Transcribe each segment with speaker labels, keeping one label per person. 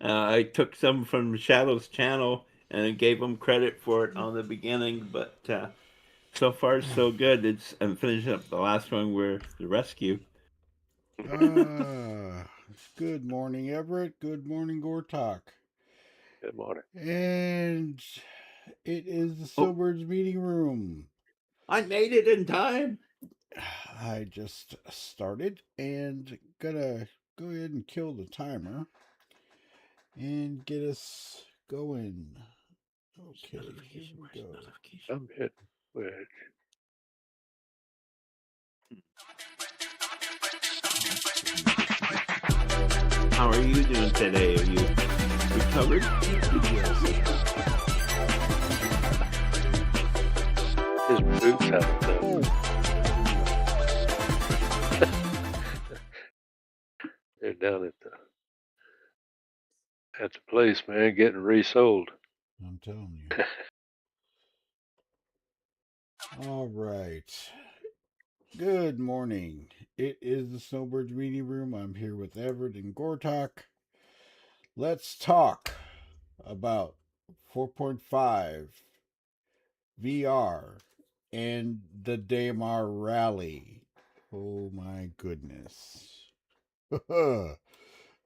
Speaker 1: I took some from Shadow's channel and gave him credit for it on the beginning, but so far so good. I'm finishing up the last one where the rescue.
Speaker 2: Ah, good morning, Everett. Good morning, Gortok.
Speaker 3: Good morning.
Speaker 2: And it is the
Speaker 1: Oh,
Speaker 2: Snowbirds meeting room.
Speaker 1: I made it in time.
Speaker 2: I just started and gonna go ahead and kill the timer and get us going. Okay, here we go.
Speaker 3: I'm hitting wedge.
Speaker 1: How are you doing today? Are you recovered?
Speaker 3: His boots haven't done. They're down at the place, man, getting resold.
Speaker 2: I'm telling you. All right. Good morning. It is the Snowbirds meeting room. I'm here with Everett and Gortok. Let's talk about 4.5 VR and the Daymar rally. Oh my goodness. That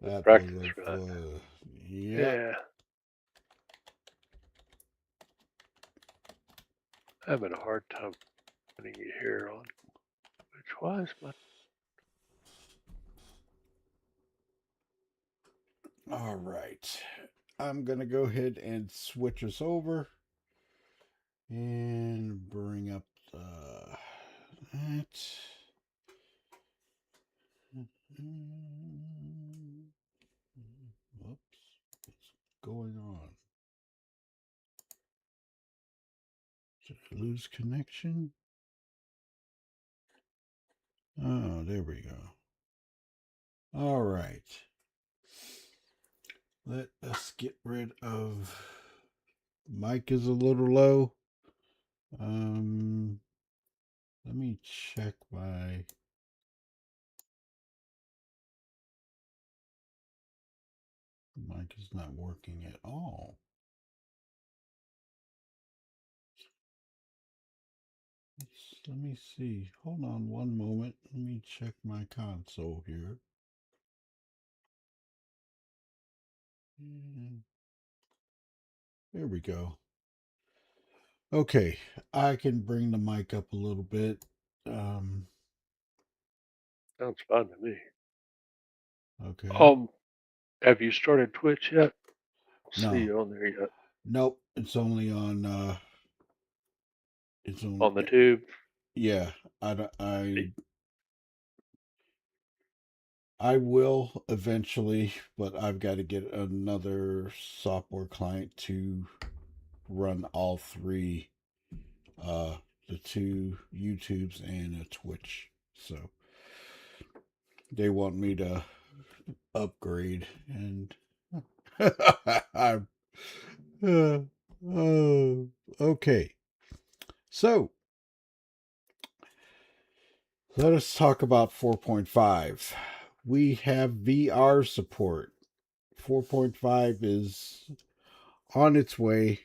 Speaker 2: was
Speaker 3: Practice
Speaker 2: a
Speaker 3: run.
Speaker 2: yep.
Speaker 3: Yeah. I'm having a hard time putting it here on. Which was my
Speaker 2: All right. I'm going to go ahead and switch us over and bring up that. Whoops. What's going on? Did I lose connection? Oh, there we go. All right. Let us get rid of. Mic is a little low. Let me check my. Mic is not working at all. Let me see. Hold on one moment. Let me check my console here. There we go. Okay, I can bring the mic up a little bit.
Speaker 3: sounds fine to me.
Speaker 2: Okay.
Speaker 3: Have you started Twitch yet? See
Speaker 2: No.
Speaker 3: you on there yet?
Speaker 2: Nope. It's only on. It's on.
Speaker 3: On the tube?
Speaker 2: Yeah. I will eventually, but I've got to get another software client to run all three, the two YouTubes and a Twitch. So they want me to upgrade, and I'm. Oh, okay. So let us talk about 4.5. We have VR support. 4.5 is on its way.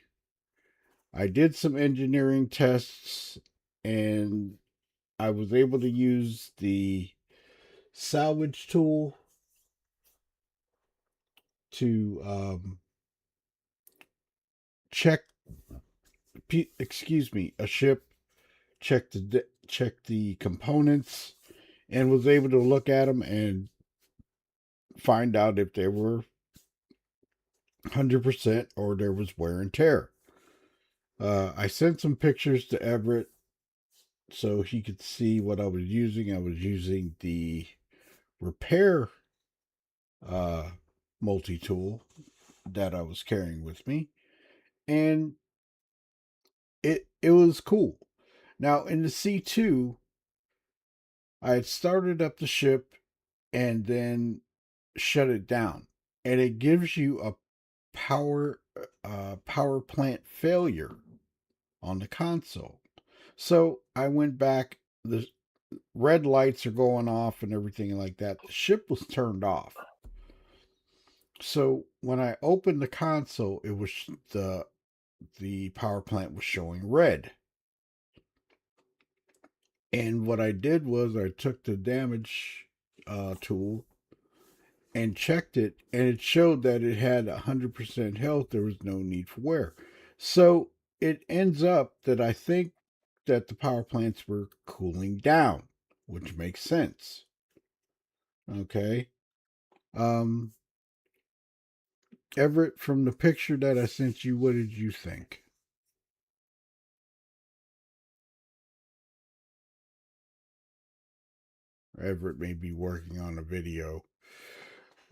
Speaker 2: I did some engineering tests and I was able to use the salvage tool to check a ship, check the components, and was able to look at them and find out if they were 100% or there was wear and tear. I sent some pictures to Everett so he could see what I was using. I was using the repair multi tool that I was carrying with me, and it was cool. Now in the C2, I had started up the ship and then shut it down, and it gives you a power plant failure on the console. So I went back. The red lights are going off and everything like that. The ship was turned off. So when I opened the console, it was the power plant was showing red. And what I did was I took the damage tool and checked it, and it showed that it had 100% health. There was no need for wear. So it ends up that I think that the power plants were cooling down, which makes sense. Okay. Um, Everett, from the picture that I sent you, what did you think? Everett may be working on a video.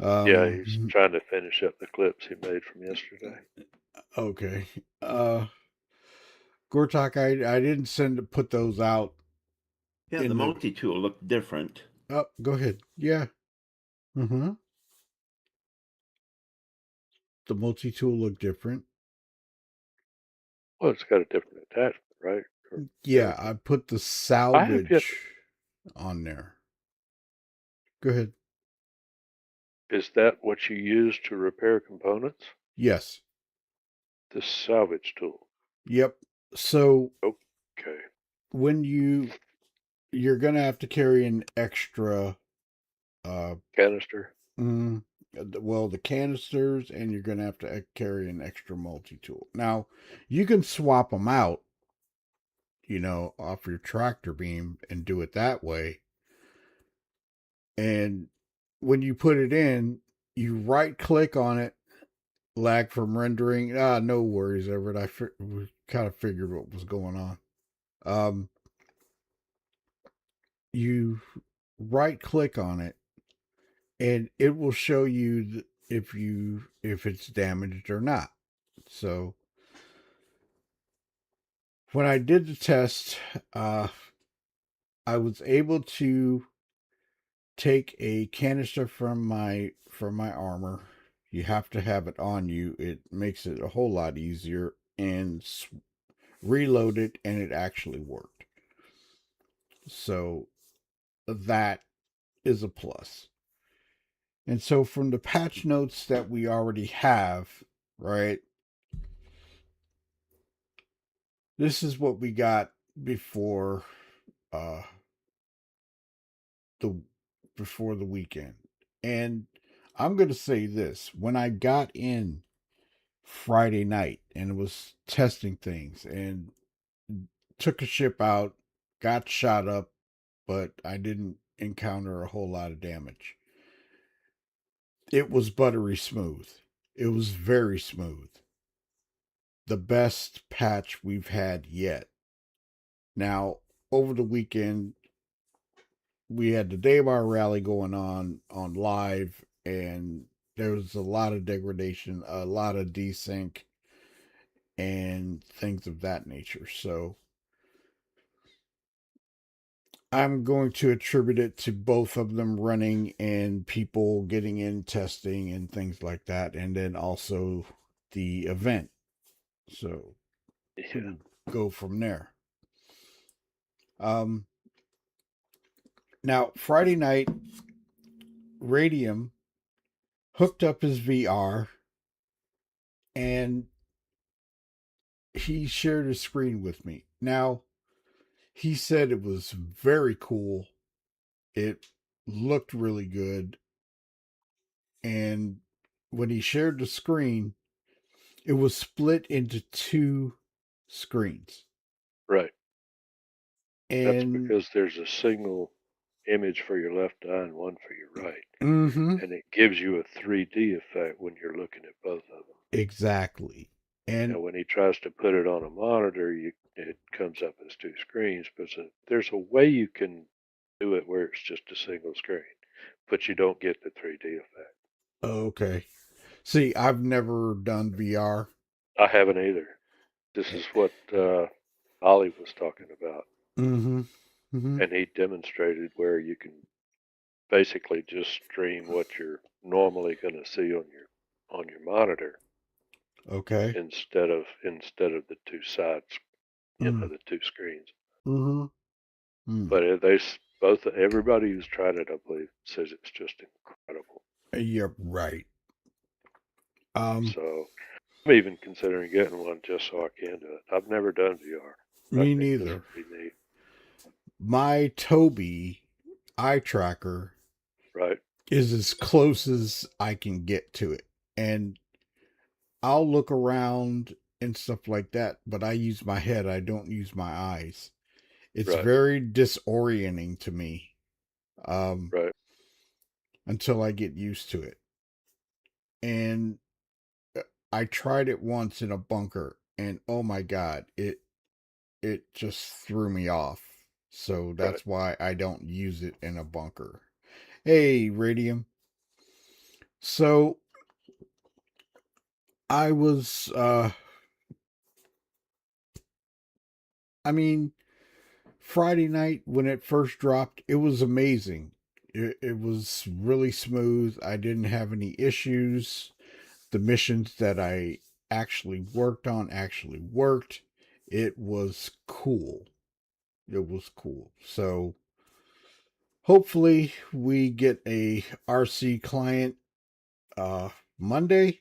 Speaker 3: Yeah, he's trying to finish up the clips he made from yesterday.
Speaker 2: Okay. Gortok, I didn't put those out.
Speaker 1: Yeah, the multi-tool looked different.
Speaker 2: Oh, go ahead. Yeah. Mm-hmm. The multi-tool looked different.
Speaker 3: Well, it's got a different attachment, right?
Speaker 2: Yeah, I put the salvage on there. Go ahead.
Speaker 3: Is that what you use to repair components?
Speaker 2: Yes.
Speaker 3: The salvage tool.
Speaker 2: Yep. So
Speaker 3: Okay.
Speaker 2: when you're gonna have to carry an extra
Speaker 3: canister.
Speaker 2: Well, the canisters, and you're gonna have to carry an extra multi-tool. Now, you can swap them out, off your tractor beam and do it that way. And when you put it in, you right click on it, lag from rendering. No worries, Everett. We kind of figured what was going on. You right click on it, and it will show you if it's damaged or not. So when I did the test, I was able to take a canister from my armor. You have to have it on you. It makes it a whole lot easier, and reload it, and it actually worked. So that is a plus. And so from the patch notes that we already have, right? This is what we got before uh the before the weekend. And I'm going to say this, when I got in Friday night and was testing things and took a ship out, got shot up, but I didn't encounter a whole lot of damage. It was buttery smooth. It was very smooth. The best patch we've had yet. Now, over the weekend, we had the Daymar rally going on live, and there was a lot of degradation, a lot of desync, and things of that nature. So I'm going to attribute it to both of them running and people getting in testing and things like that, and then also the event. So we'll go from there. Now, Friday night, Radium hooked up his VR, and he shared his screen with me. Now, he said it was very cool. It looked really good. And when he shared the screen, it was split into two screens.
Speaker 3: Right.
Speaker 2: And
Speaker 3: that's because there's a single image for your left eye and one for your right.
Speaker 2: Mm-hmm.
Speaker 3: And it gives you a 3D effect when you're looking at both of them.
Speaker 2: Exactly. And
Speaker 3: now, when he tries to put it on a monitor, it comes up as two screens. But there's a way you can do it where it's just a single screen, but you don't get the 3D effect.
Speaker 2: Okay. See, I've never done VR.
Speaker 3: I haven't either. This is what Ollie was talking about.
Speaker 2: Mm-hmm.
Speaker 3: Mm-hmm. And he demonstrated where you can basically just stream what you're normally going to see on your monitor.
Speaker 2: Okay.
Speaker 3: Instead of the two sides, the two screens.
Speaker 2: Mm-hmm.
Speaker 3: But everybody who's tried it, I believe, says it's just incredible.
Speaker 2: You're right.
Speaker 3: So I'm even considering getting one just so I can do it. I've never done VR. I
Speaker 2: Me
Speaker 3: think this
Speaker 2: neither.
Speaker 3: would be neat.
Speaker 2: My Tobii eye tracker
Speaker 3: Right,
Speaker 2: is as close as I can get to it. And I'll look around and stuff like that, but I use my head, I don't use my eyes. It's
Speaker 3: right,
Speaker 2: very disorienting to me um,
Speaker 3: right.
Speaker 2: until I get used to it. And I tried it once in a bunker, and oh my god, it just threw me off. So
Speaker 3: Right.
Speaker 2: that's why I don't use it in a bunker. Hey, Radium. So I was I mean, Friday night when it first dropped, it was amazing. It was really smooth. I didn't have any issues. The missions that I actually worked on actually worked. It was cool. It was cool. So hopefully we get a RC client uh Monday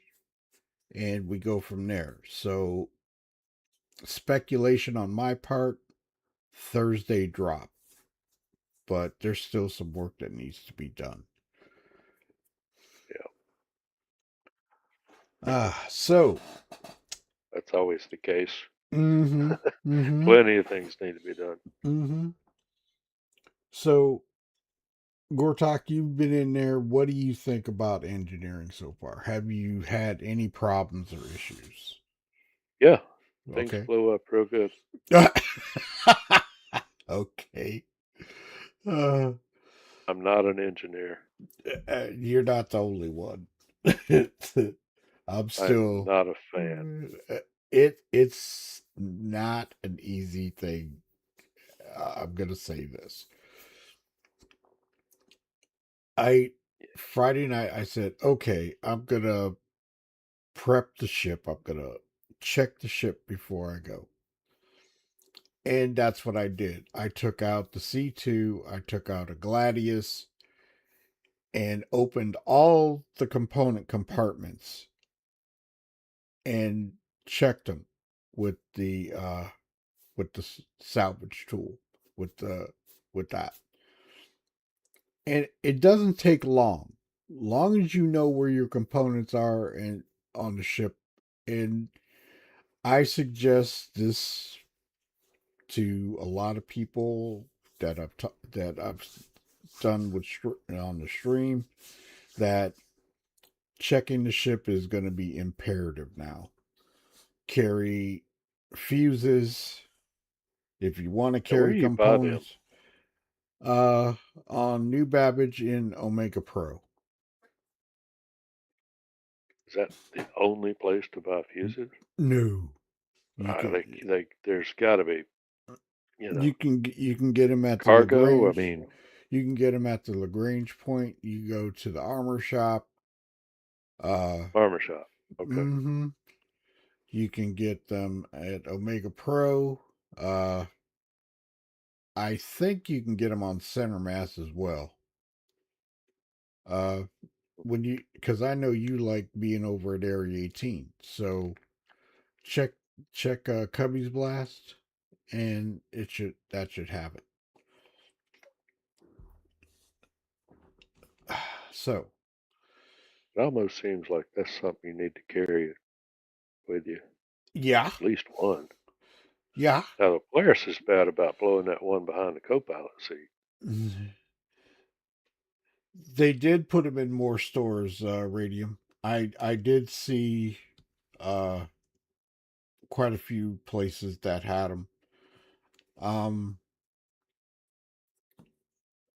Speaker 2: and we go from there. So speculation on my part, Thursday drop, but there's still some work that needs to be done.
Speaker 3: Yeah,
Speaker 2: So
Speaker 3: that's always the case.
Speaker 2: mm-hmm, mm-hmm,
Speaker 3: Plenty of things need to be done.
Speaker 2: mm-hmm. So Gortak, you've been in there. What do you think about engineering so far? Have you had any problems or issues?
Speaker 3: Yeah, things
Speaker 2: Okay.
Speaker 3: blew up real good.
Speaker 2: Okay. Uh,
Speaker 3: I'm not an engineer.
Speaker 2: you're not the only one. I'm
Speaker 3: I'm
Speaker 2: still.
Speaker 3: not a fan.
Speaker 2: It's not an easy thing. I'm gonna say this. I Friday night I said, okay, I'm gonna prep the ship. I'm gonna check the ship before I go. And that's what I did. I took out the C2, I took out a Gladius, and opened all the component compartments and checked them with the salvage tool with the with that. And it doesn't take long as you know where your components are and on the ship. And I suggest this to a lot of people that I've done with on the stream, that checking the ship is going to be imperative now. Carry fuses if you want to
Speaker 3: Now, where
Speaker 2: carry
Speaker 3: do you buy them?
Speaker 2: components. Uh, on New Babbage in Omega Pro.
Speaker 3: Is that the only place to buy fuses?
Speaker 2: No, you can
Speaker 3: There's got to be, you know,
Speaker 2: you can get them at the
Speaker 3: cargo. I
Speaker 2: Lagrange.
Speaker 3: mean,
Speaker 2: You can get them at the Lagrange point. You go to the armor shop.
Speaker 3: armor shop. Okay.
Speaker 2: Mm-hmm. You can get them at Omega Pro. I think you can get them on Center Mass as well. Uh, when you because I know you like being over at Area 18, so check Cubby's Blast, and that should have it. So
Speaker 3: It almost seems like that's something you need to carry with you.
Speaker 2: yeah,
Speaker 3: At least one.
Speaker 2: yeah.
Speaker 3: Now, the Polaris is bad about blowing that one behind the co pilot seat.
Speaker 2: They did put them in more stores, Radium. I did see uh quite a few places that had them. Um,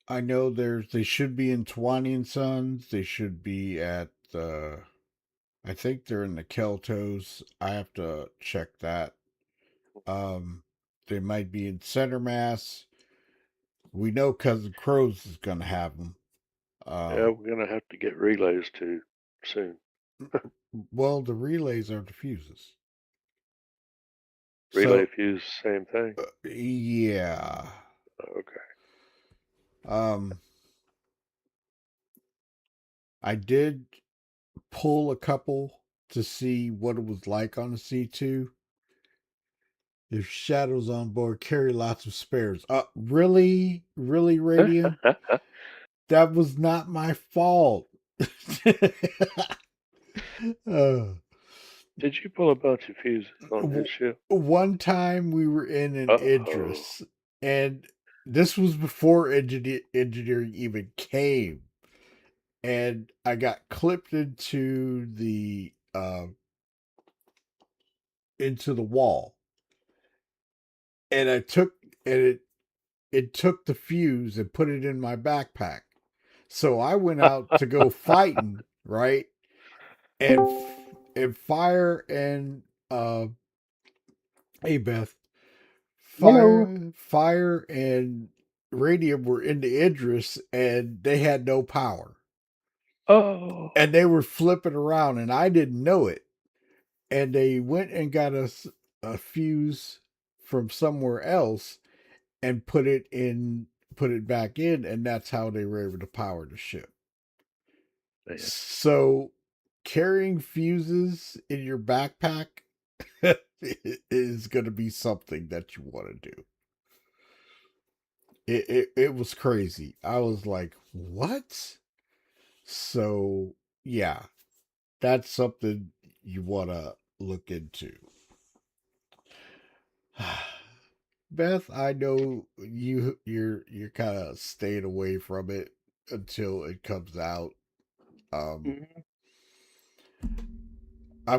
Speaker 2: I know they should be in Twani and Sons. They should be at I think they're in the Keltos. I have to check that. Um, they might be in Center Mass. We know Cousin Crows is gonna have them.
Speaker 3: Yeah, we're going to have to get relays to soon.
Speaker 2: Well, the relays are the fuses.
Speaker 3: Relay
Speaker 2: So
Speaker 3: fuse, same thing.
Speaker 2: yeah.
Speaker 3: Okay.
Speaker 2: Um, I did pull a couple to see what it was like on the C2. If shadows on board, carry lots of spares. Really, Radium? That was not my fault. uh,
Speaker 3: Did you pull a bunch of fuses on his ship?
Speaker 2: One time we were in an Idris, and this was before engineering even came, and I got clipped into the wall, and it took the fuse and put it in my backpack. So I went out to go fighting, right? And fire and hey Beth, fire and Radium were in the Idris, and they had no power.
Speaker 3: Oh.
Speaker 2: And they were flipping around, and I didn't know it. And they went and got us a fuse from somewhere else and put it back in, and that's how they were able to power the ship.
Speaker 3: Man.
Speaker 2: So carrying fuses in your backpack is going to be something that you want to do. It was crazy. I was like, what? So yeah, that's something you want to look into. Beth, I know you're kind of staying away from it until it comes out. I'm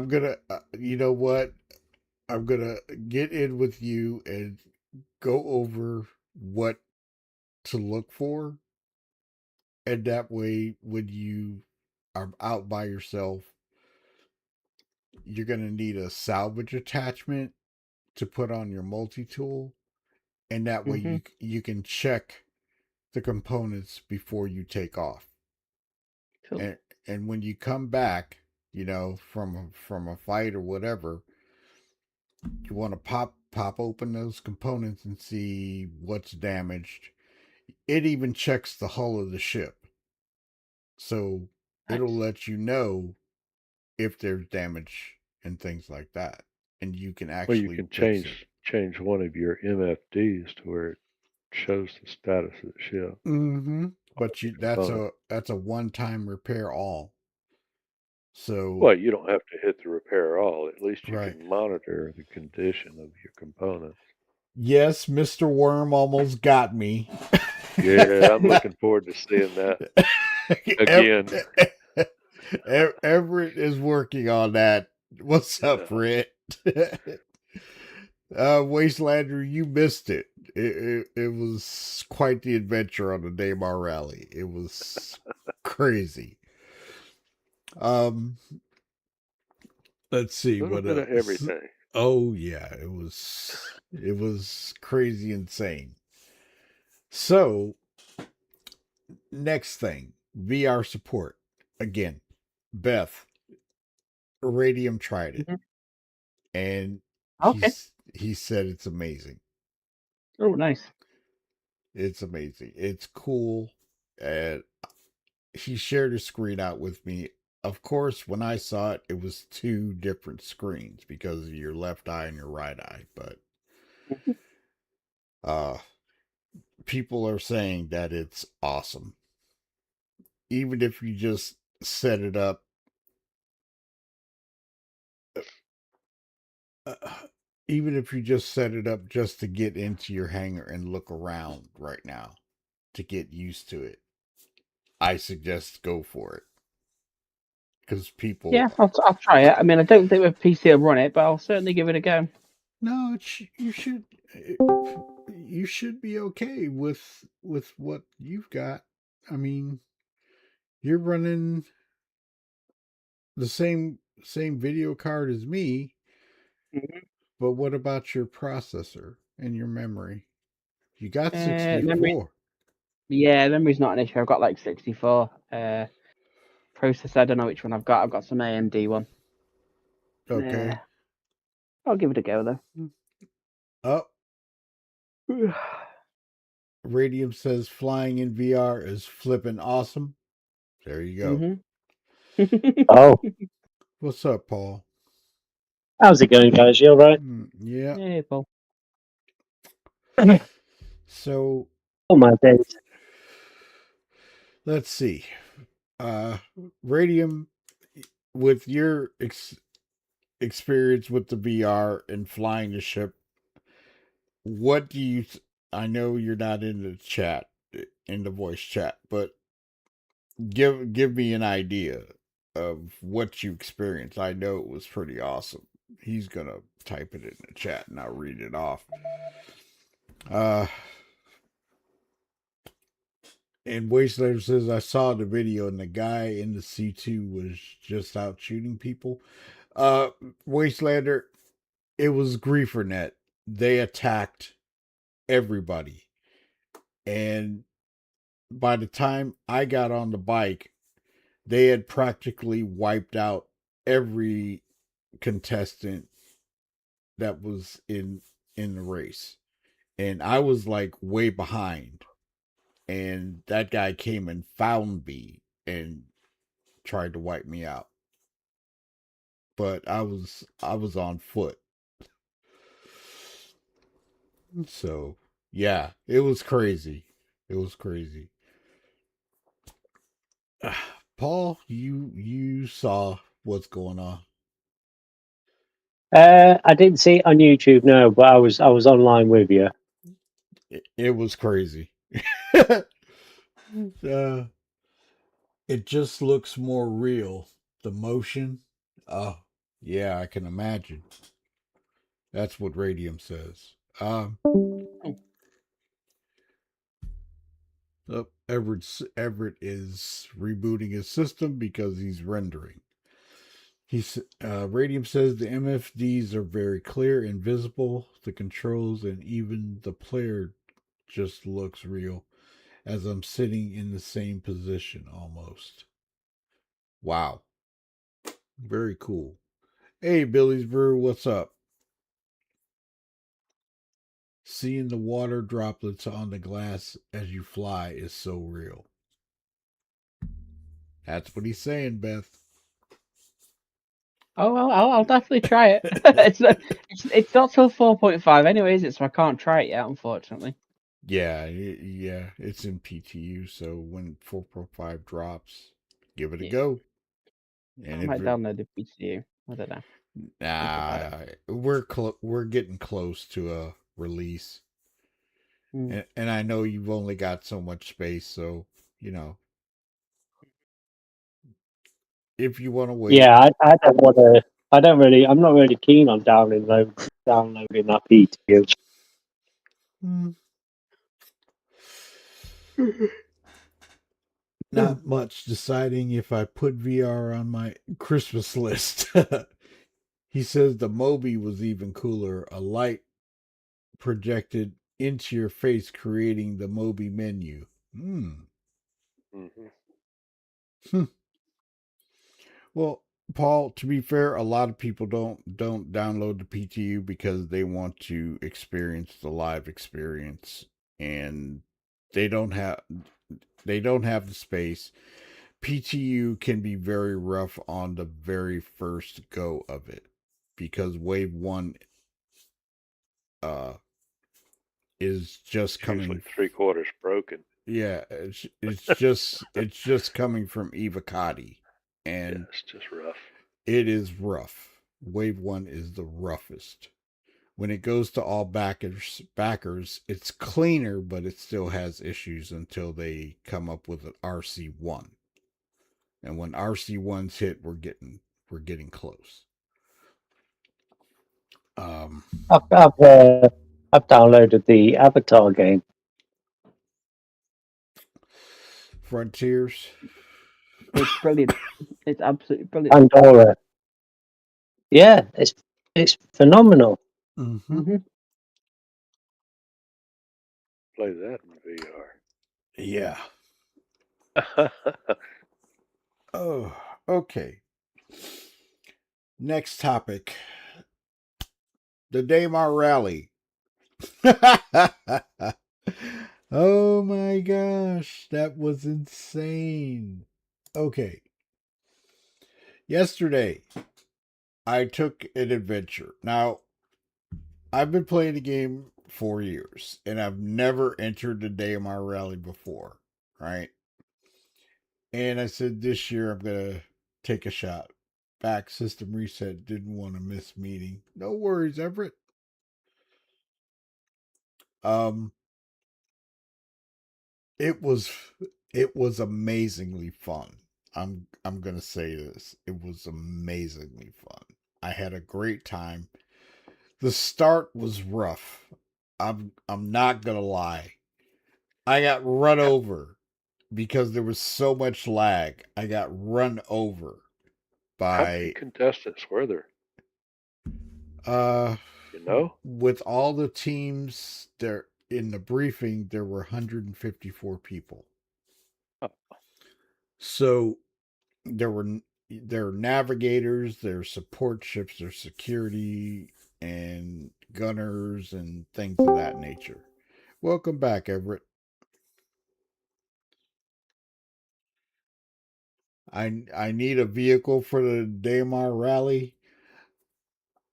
Speaker 2: gonna, you know what? I'm gonna get in with you and go over what to look for, and that way, when you are out by yourself, you're gonna need a salvage attachment to put on your multi-tool, and that way you can check the components before you take off. Cool. And when you come back, you know, from a fight or whatever, you want to pop open those components and see what's damaged. It even checks the hull of the ship, so it'll let you know if there's damage and things like that, and you can actually
Speaker 3: you can change one of your MFDs to where it shows the status of the ship.
Speaker 2: But that's a one-time repair all. So
Speaker 3: well, you don't have to hit the repair all. At least you can monitor the condition of your components.
Speaker 2: Yes, Mr. Worm almost got me.
Speaker 3: Yeah, I'm looking forward to seeing that again.
Speaker 2: Everett is working on that. What's up, Rick? Wastelander, you missed it. It was quite the adventure on the Daymar rally. It was crazy. Let's see what else.
Speaker 3: Everything.
Speaker 2: Oh yeah, it was crazy insane. So next thing, VR support. Again, Beth, Radium tried it, and he said it's amazing.
Speaker 4: Oh, nice.
Speaker 2: It's amazing. It's cool. And he shared his screen out with me. Of course, when I saw it, it was two different screens because of your left eye and your right eye. But people are saying that it's awesome. Even if you just set it up. Even if you just set it up just to get into your hangar and look around right now to get used to it, I suggest go for it. Because people...
Speaker 4: Yeah, I'll try it. I mean, I don't think with PC will run it, but I'll certainly give it a go.
Speaker 2: No, you should be okay with what you've got. I mean, you're running the same video card as me, but what about your processor and your memory? You got 64.
Speaker 4: Yeah, memory's not an issue. I've got like 64. Processor, I don't know which one I've got. I've got some AMD one.
Speaker 2: Okay.
Speaker 4: I'll give it a go
Speaker 2: though. Oh. Radium says flying in VR is flipping awesome. There you go.
Speaker 3: Oh.
Speaker 2: What's up, Paul?
Speaker 5: How's it going, guys? You all right?
Speaker 2: Yeah.
Speaker 4: Hey, Paul.
Speaker 2: So
Speaker 5: Oh my days.
Speaker 2: let's see. Radium, with your experience with the VR and flying the ship, what do you? I know you're not in the chat, in the voice chat, but give me an idea of what you experienced. I know it was pretty awesome. He's gonna type it in the chat and I'll read it off. And Wastelander says, I saw the video and the guy in the C2 was just out shooting people. Wastelander, it was GrieferNet. They attacked everybody. And by the time I got on the bike, they had practically wiped out every contestant that was in the race. And I was like way behind. And that guy came and found me and tried to wipe me out. But I was on foot. So, yeah, it was crazy. It was crazy. Paul, you saw what's going on.
Speaker 5: I didn't see it on YouTube, no, but I was online with you.
Speaker 2: It was crazy. It just looks more real. The motion. Oh, yeah, I can imagine. That's what Radium says. Everett is rebooting his system because he's rendering. Radium says the MFDs are very clear and visible. The controls and even the player just looks real, as I'm sitting in the same position almost. Wow. Very cool. Hey, Billy's Brew, what's up? Seeing the water droplets on the glass as you fly is so real. That's what he's saying, Beth.
Speaker 4: Oh well, I'll definitely try it. it's not till 4.5 anyway, is it? So I can't try it yet, unfortunately.
Speaker 2: Yeah, it's in PTU, so when 4.5 drops, give it a go. And
Speaker 4: I might download the PTU. I don't know.
Speaker 2: we're getting close to a release, and I know you've only got so much space, so if you want to wait.
Speaker 5: Yeah, I don't want to. I'm not really keen on downloading that PTU.
Speaker 2: Not much. Deciding if I put VR on my Christmas list. He says the Moby was even cooler. A light projected into your face, creating the Moby menu. Well, Paul, to be fair, a lot of people don't download the PTU because they want to experience the live experience, and they don't have the space. PTU can be very rough on the very first go of it because wave 1 is just coming
Speaker 3: usually 3/4 broken.
Speaker 2: Yeah, it's just coming from Evocati, and
Speaker 3: yeah, it's just rough.
Speaker 2: It is rough. Wave 1 is the roughest. When it goes to all backers, it's cleaner, but it still has issues until they come up with an RC1. And when RC1's hit, we're getting close.
Speaker 5: I've downloaded the Avatar game.
Speaker 2: Frontiers.
Speaker 4: It's brilliant. It's absolutely brilliant.
Speaker 5: Pandora. Yeah, it's phenomenal.
Speaker 2: Mm-hmm.
Speaker 3: Play that in VR.
Speaker 2: Yeah. Oh, okay. Next topic. The Daymar rally. Oh my gosh, that was insane. Okay. Yesterday, I took an adventure. Now, I've been playing the game 4 years, and I've never entered the Daymar rally before, right? And I said this year I'm gonna take a shot. Back system reset. Didn't want to miss meeting. No worries, Everett. Um, it was amazingly fun. I'm gonna say this. It was amazingly fun. I had a great time. The start was rough. I'm not gonna lie. I got run over because there was so much lag. I got run over
Speaker 3: How many
Speaker 2: by
Speaker 3: contestants were there?
Speaker 2: uh
Speaker 3: You know?
Speaker 2: with all the teams there in the briefing there were 154 people.
Speaker 3: Oh,
Speaker 2: So there are navigators, there's support ships, there's security and gunners and things of that nature. Welcome back, Everett. I need a vehicle for the Daymar rally.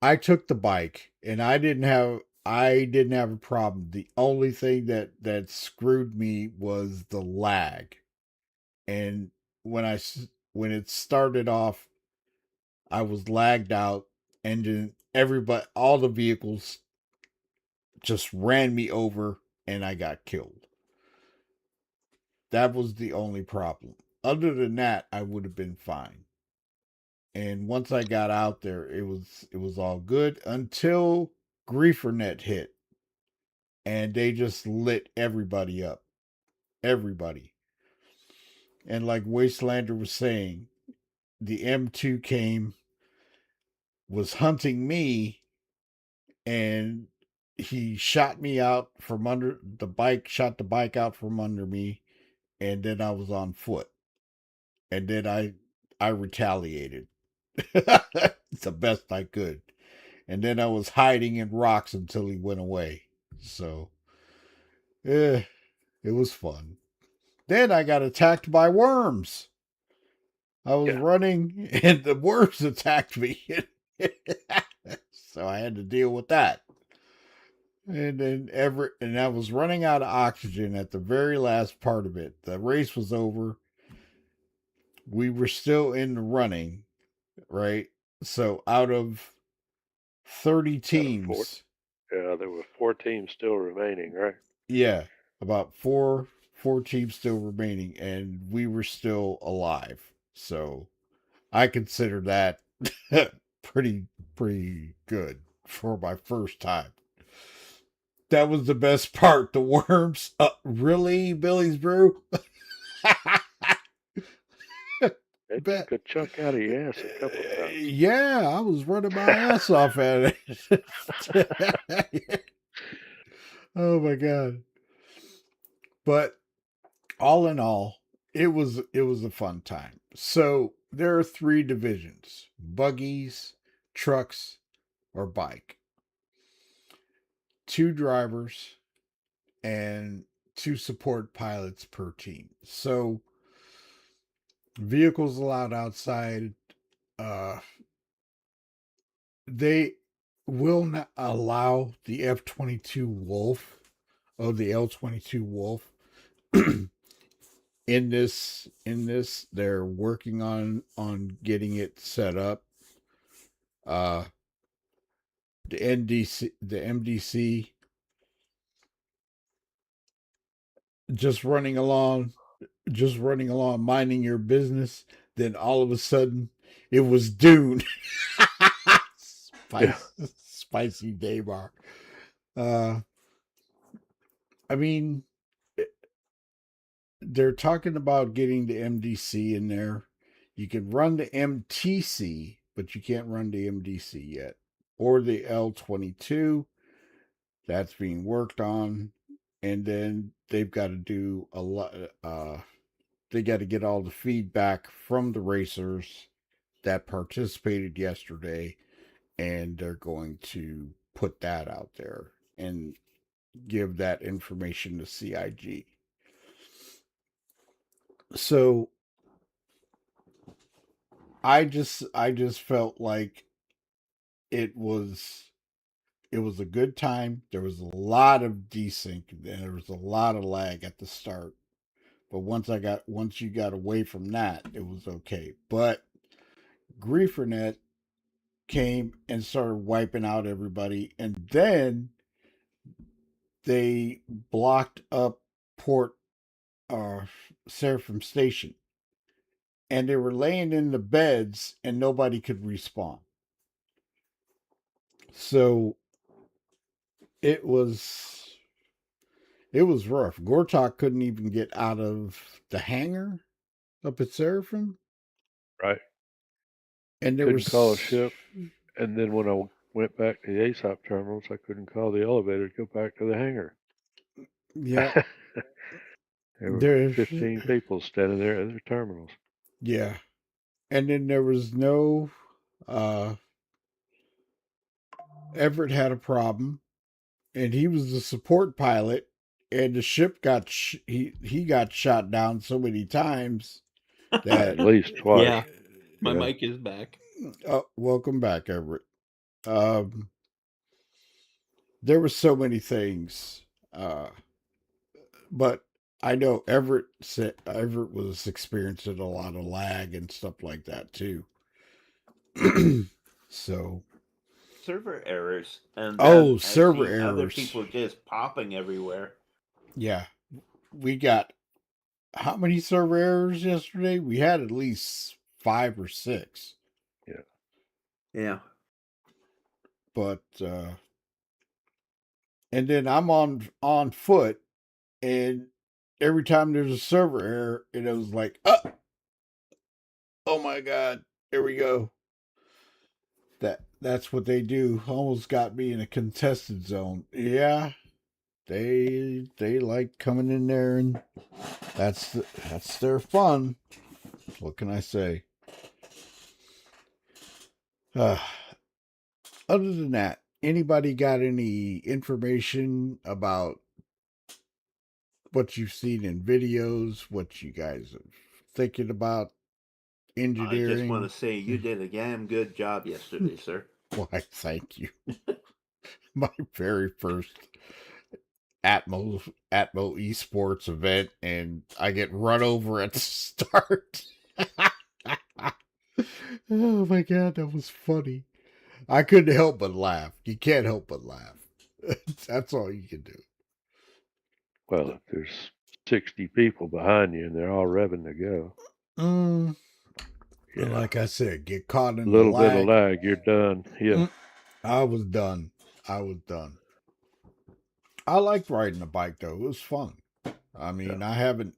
Speaker 2: I took the bike and I didn't have a problem. The only thing that screwed me was the lag. And when when it started off, I was lagged out, and then all the vehicles just ran me over, and I got killed. That was the only problem. Other than that, I would have been fine. And once I got out there, it was all good until GrieferNet hit, and they just lit everybody up. Everybody. And like Wastelander was saying, the M2 came, was hunting me, and he shot me out from under the bike, shot the bike out from under me, and then I was on foot. And then I retaliated. The best I could. And then I was hiding in rocks until he went away. So it was fun. Then I got attacked by worms. I was running and the worms attacked me. So I had to deal with that. And then and I was running out of oxygen at the very last part of it. The race was over. We were still in the running, right? So out of 30 teams.
Speaker 3: Yeah, there were 4 teams still remaining, right?
Speaker 2: Yeah, about four teams still remaining, and we were still alive. So I consider that pretty good for my first time. That was the best part. The worms. Really, Billy's Brew?
Speaker 3: It took a good chunk out of your ass a couple of times.
Speaker 2: Yeah, I was running my ass off at it. Oh my god. But all in all, it was a fun time. So there are 3 divisions: buggies, trucks, or bike. 2 drivers and 2 support pilots per team. So vehicles allowed outside. They will not allow the F-22 Wolf or the L-22 Wolf. in this they're working on getting it set up. The MDC just running along minding your business, then all of a sudden it was Dune. Spicy Daymar. I mean, they're talking about getting the MDC in there. You can run the MTC, but you can't run the MDC yet. Or the L-22. That's being worked on. And then they've got to do a lot. They got to get all the feedback from the racers that participated yesterday. And they're going to put that out there and give that information to CIG. So I just felt like it was a good time. There was a lot of desync and there was a lot of lag at the start. But once you got away from that, it was okay. But GrieferNet came and started wiping out everybody, and then they blocked up port Seraphim Station, and they were laying in the beds, and nobody could respawn. So it was rough. Gortok couldn't even get out of the hangar up at Seraphim,
Speaker 3: Right.
Speaker 2: and there
Speaker 3: Couldn't
Speaker 2: was
Speaker 3: call a ship. And then when I went back to the ASOP terminals, I couldn't call the elevator to go back to the hangar.
Speaker 2: Yeah,
Speaker 3: There were
Speaker 2: there.
Speaker 3: 15 people standing there at their terminals.
Speaker 2: Yeah, and then there was no. Everett had a problem, and he was the support pilot, and the ship got he got shot down so many times that
Speaker 3: At least twice.
Speaker 1: Yeah, my
Speaker 3: Yeah.
Speaker 1: mic is back.
Speaker 2: welcome back, Everett. There were so many things, but I know Everett was experiencing a lot of lag and stuff like that too. So
Speaker 1: Server errors, and
Speaker 2: Oh,
Speaker 1: then
Speaker 2: server
Speaker 1: I see other
Speaker 2: errors.
Speaker 1: people just popping everywhere.
Speaker 2: Yeah, we got how many server errors yesterday? We had at least 5 or 6.
Speaker 1: Yeah.
Speaker 2: But and then I'm on foot, and every time there's a server error, it was like, oh my god, here we go. That's what they do. Almost got me in a contested zone. Yeah, they like coming in there, and that's their fun. What can I say? Other than that, anybody got any information about what you've seen in videos, what you guys are thinking about engineering?
Speaker 1: I just want to say you did a damn good job yesterday, sir.
Speaker 2: Why, thank you. My very first Atmo esports event, and I get run over at the start. Oh my god, that was funny. I couldn't help but laugh. You can't help but laugh. That's all you can do.
Speaker 3: Well, if there's 60 people behind you and they're all revving to go,
Speaker 2: But like I said, get caught in
Speaker 3: a little
Speaker 2: the
Speaker 3: bit of
Speaker 2: lag.
Speaker 3: lag, you're done. Yeah.
Speaker 2: I was done. I liked riding a bike though. It was fun. I mean, I haven't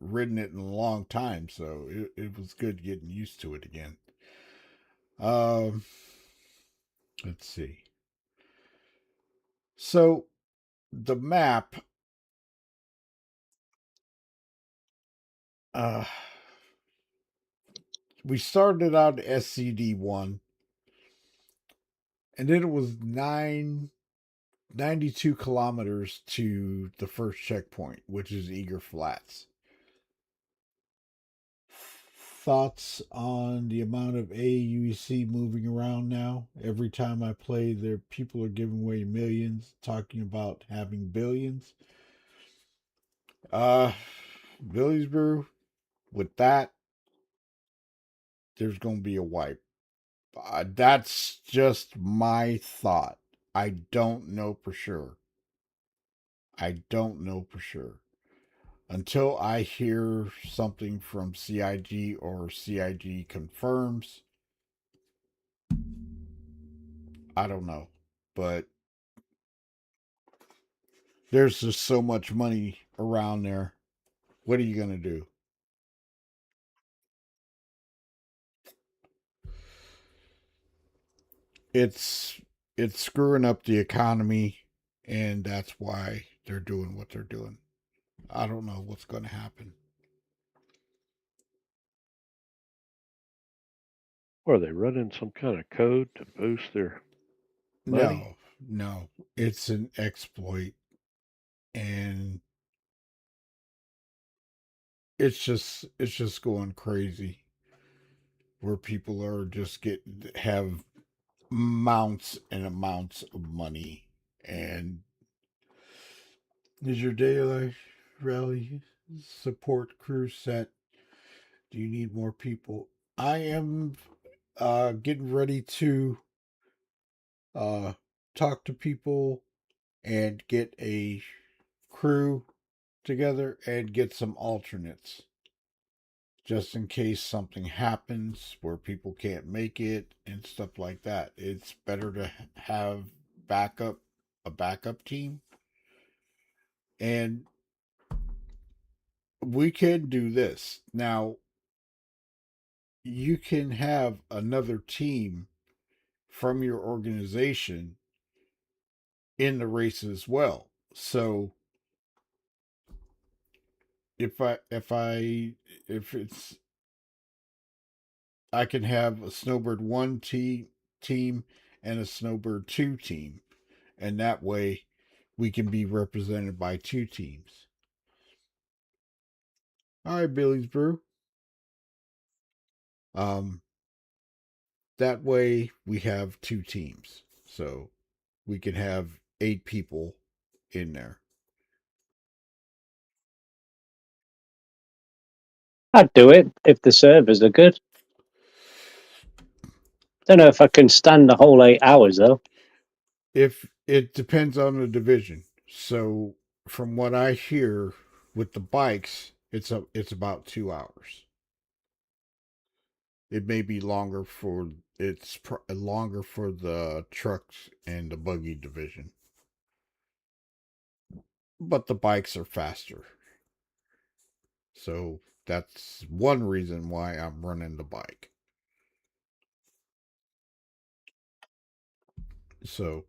Speaker 2: ridden it in a long time, so it was good getting used to it again. Let's see. So the map, we started out at SCD-1, and then it was 92 kilometers to the first checkpoint, which is Eager Flats. Thoughts on the amount of AUC moving around now? Every time I play, there people are giving away millions, talking about having billions. Billy's Brew, with that, there's going to be a wipe. That's just my thought. I don't know for sure. Until I hear something from CIG or CIG confirms, I don't know. But there's just so much money around there. What are you going to do? It's screwing up the economy, and that's why they're doing what they're doing. I don't know what's going to happen.
Speaker 3: Or are they running some kind of code to boost their money?
Speaker 2: No. It's an exploit, and it's just going crazy, where people are just have amounts and amounts of money. And is your daily rally support crew set? Do you need more people? I am getting ready to talk to people and get a crew together and get some alternates just in case something happens where people can't make it and stuff like that. It's better to have a backup team. And we can do this. Now, you can have another team from your organization in the race as well. So if it's I can have a Snowbird 1 team and a Snowbird 2 team, and that way we can be represented by 2 teams. All right, Billy's Brew. That way we have 2 teams, so we can have 8 people in there.
Speaker 5: I'd do it if the servers are good. Don't know if I can stand the whole 8 hours though.
Speaker 2: If it depends on the division. So from what I hear with the bikes, it's about 2 hours. It may be longer for longer for the trucks and the buggy division. But the bikes are faster. So that's one reason why I'm running the bike. So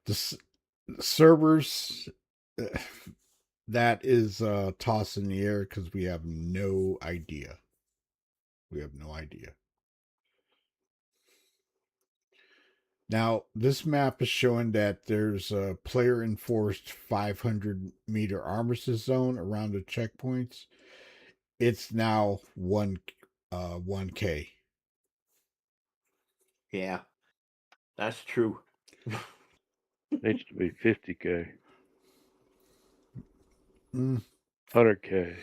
Speaker 2: the servers that is tossed in the air because we have no idea. We have no idea. Now, this map is showing that there's a player-enforced 500-meter armistice zone around the checkpoints. It's now 1K.
Speaker 1: Yeah, that's true.
Speaker 3: Needs to be 50K,
Speaker 2: Mm,
Speaker 3: 100K.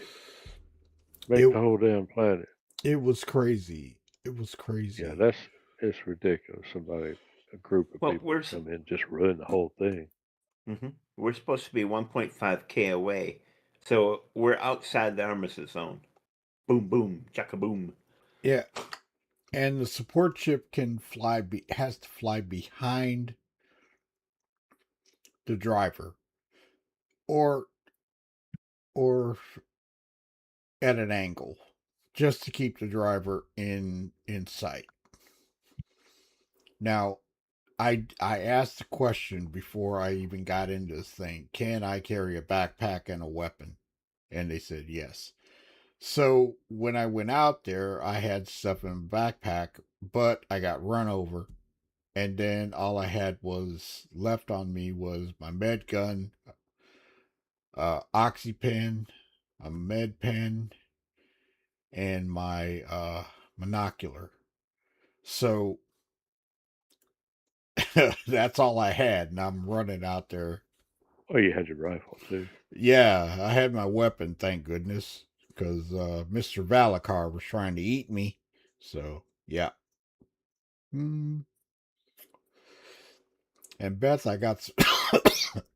Speaker 3: Make the whole damn planet.
Speaker 2: It was crazy. It was crazy.
Speaker 3: Yeah, it's ridiculous. A group of people come in and just ruin the whole thing.
Speaker 1: Mm-hmm. We're supposed to be 1.5K away, so we're outside the armistice zone. Boom, boom, chaka boom.
Speaker 2: Yeah, and the support ship has to fly behind the driver, or at an angle, just to keep the driver in sight. Now, I asked the question before I even got into this thing: can I carry a backpack and a weapon? And they said yes. So when I went out there, I had stuff in my backpack, but I got run over, and then all I had was left on me was my med gun, oxy pen, a med pen, and my monocular. So that's all I had, and I'm running out there.
Speaker 3: Oh, you had your rifle too.
Speaker 2: Yeah, I had my weapon, thank goodness, because Mr. Valacar was trying to eat me. So yeah. And Beth, I got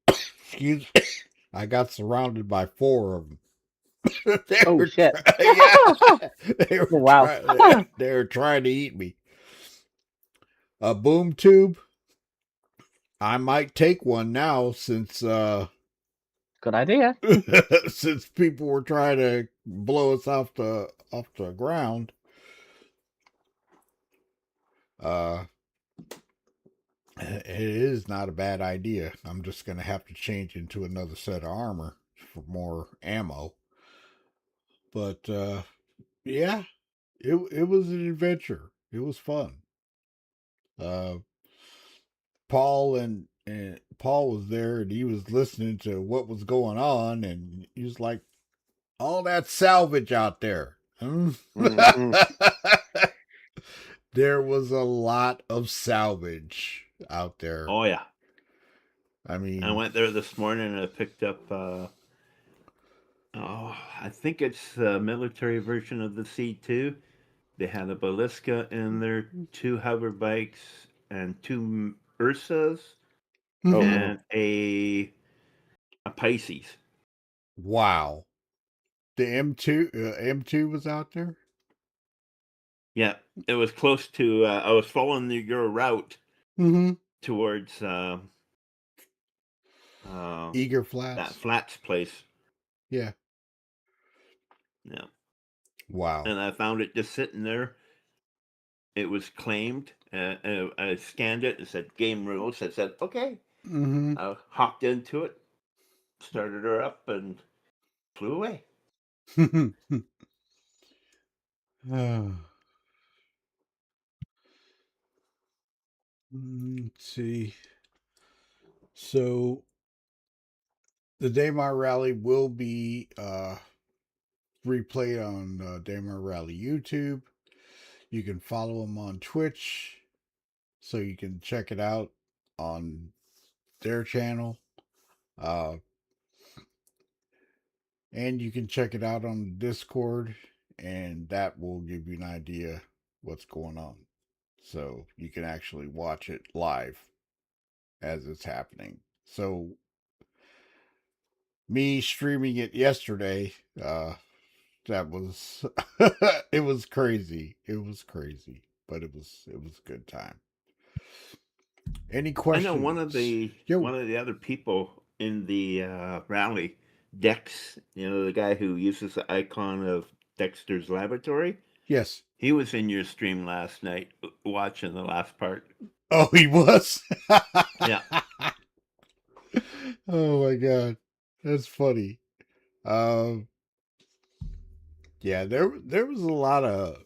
Speaker 2: excuse me, I got surrounded by 4 of them.
Speaker 4: Shit!
Speaker 2: They were
Speaker 4: Wow.
Speaker 2: they were trying to eat me. A boom tube. I might take one now since
Speaker 4: Good idea.
Speaker 2: since people were trying to blow us off the ground. It is not a bad idea. I'm just gonna have to change into another set of armor for more ammo. But yeah, it was an adventure. It was fun. Paul and Paul was there, and he was listening to what was going on, and he was like, "All that salvage out there."
Speaker 3: Mm-hmm.
Speaker 2: There was a lot of salvage out there.
Speaker 1: Oh yeah.
Speaker 2: I mean,
Speaker 1: I went there this morning and I picked up. I think it's the military version of the C2. They had a Ballisca in there, two hover bikes, and two Ursas,
Speaker 3: Oh,
Speaker 2: mhm.
Speaker 1: and a Pisces.
Speaker 2: Wow. The M2 was out there.
Speaker 1: Yeah, it was close to. I was following your route
Speaker 2: Mm-hmm.
Speaker 1: towards
Speaker 2: Eager
Speaker 1: that
Speaker 2: Flats.
Speaker 1: Flats place.
Speaker 2: Yeah.
Speaker 1: Yeah,
Speaker 2: Wow.
Speaker 1: and I found it just sitting there. It was claimed. I scanned it and said game rules. I said okay.
Speaker 2: Mm-hmm.
Speaker 1: I hopped into it, started her up, and flew away.
Speaker 2: Let's see. So the Daymar rally will be replayed on Daymar Rally YouTube. You can follow him on Twitch, so you can check it out on their channel. And you can check it out on Discord, and that will give you an idea what's going on. So you can actually watch it live as it's happening. So me streaming it yesterday, that was it was crazy. It was crazy, but it was a good time. Any
Speaker 1: I
Speaker 2: questions?
Speaker 1: know one of the other people in the rally, Dex. You know, the guy who uses the icon of Dexter's Laboratory.
Speaker 2: Yes.
Speaker 1: He was in your stream last night, watching the last part.
Speaker 2: Oh, he was.
Speaker 1: Yeah.
Speaker 2: Oh my god, that's funny. Um, yeah, there was a lot of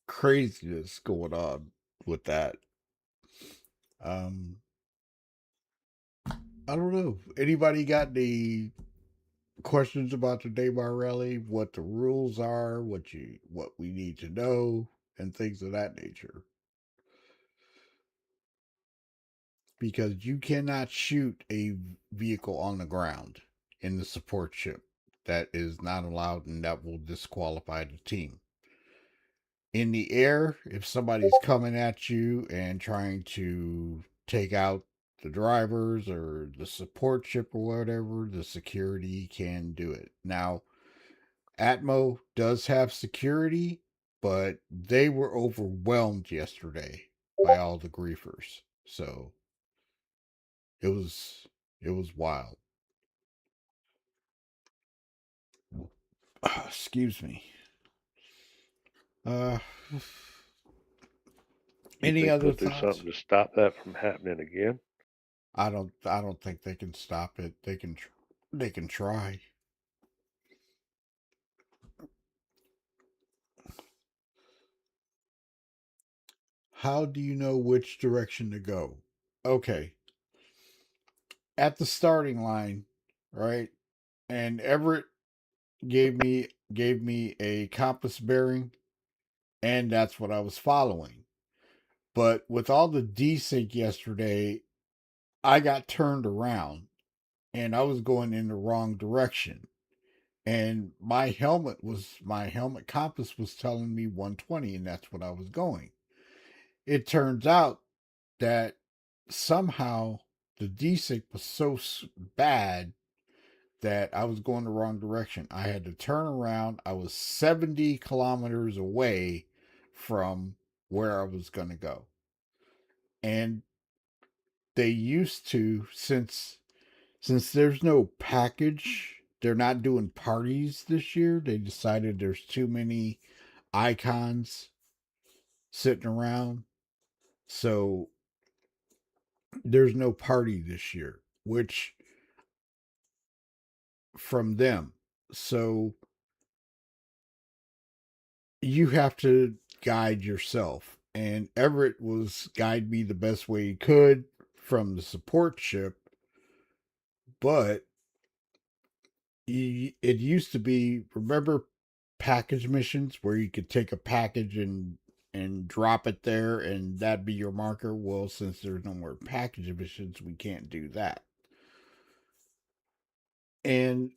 Speaker 2: craziness going on with that. Um, I don't know. Anybody got any questions about the Daymar rally? What the rules are? What we need to know, and things of that nature. Because you cannot shoot a vehicle on the ground in the support ship. That is not allowed, and that will disqualify the team. In the air, if somebody's coming at you and trying to take out the drivers or the support ship or whatever, the security can do it. Now, Atmo does have security, but they were overwhelmed yesterday by all the griefers. So it was wild. Excuse me. Uh
Speaker 3: you
Speaker 2: any
Speaker 3: think
Speaker 2: other
Speaker 3: they'll do
Speaker 2: thoughts?
Speaker 3: something to stop that from happening again?
Speaker 2: I don't think they can stop it. They can try. How do you know which direction to go? Okay. At the starting line, right? And Everett gave me a compass bearing, and that's what I was following. But with all the desync yesterday, I got turned around and I was going in the wrong direction. And my helmet compass was telling me 120, and that's what I was going. It turns out that somehow the desync was so bad that I was going the wrong direction. I had to turn around. I was 70 kilometers away from where I was going to go. And they used to, since there's no package, they're not doing parties this year. They decided there's too many icons sitting around. So there's no party this year, which from them. So you have to guide yourself. And Everett was guide me the best way he could from the support ship, but it used to be, remember package missions where you could take a package and and drop it there and that'd be your marker. Well, since there's no more package emissions, we can't do that. And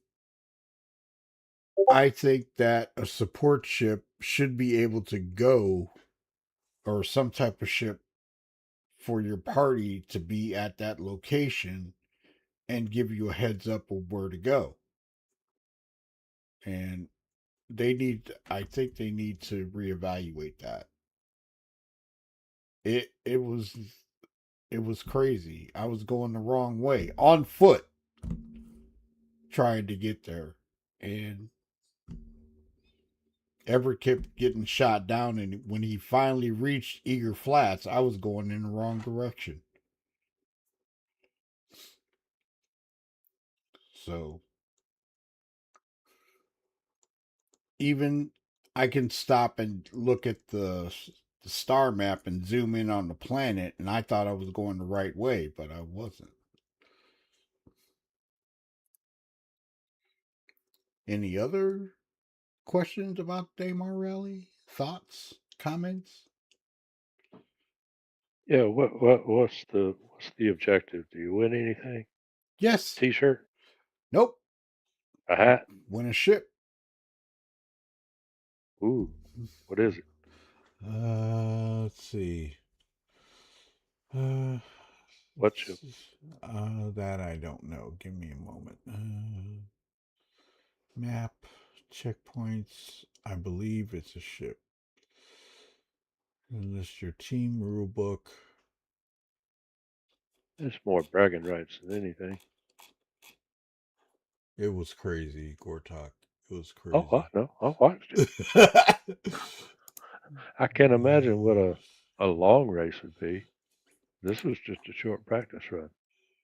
Speaker 2: I think that a support ship should be able to go, or some type of ship for your party to be at that location and give you a heads up of where to go. And I think they need to reevaluate that. It was crazy. I was going the wrong way on foot trying to get there, and Everett kept getting shot down, and when he finally reached Eager Flats, I was going in the wrong direction. So even I can stop and look at the star map and zoom in on the planet, and I thought I was going the right way, but I wasn't. Any other questions about Daymar Rally? Thoughts? Comments?
Speaker 3: Yeah, what's the objective? Do you win anything?
Speaker 2: Yes.
Speaker 3: T-shirt?
Speaker 2: Nope.
Speaker 3: A hat?
Speaker 2: Win a ship.
Speaker 3: Ooh, what is it?
Speaker 2: Let's see.
Speaker 3: What ship?
Speaker 2: That I don't know. Give me a moment. Map, checkpoints. I believe it's a ship. List your team rule book.
Speaker 3: It's more bragging rights than anything.
Speaker 2: It was crazy, Gortok. It was crazy.
Speaker 3: Oh, I know. I watched it. I can't imagine what a long race would be. This was just a short practice run.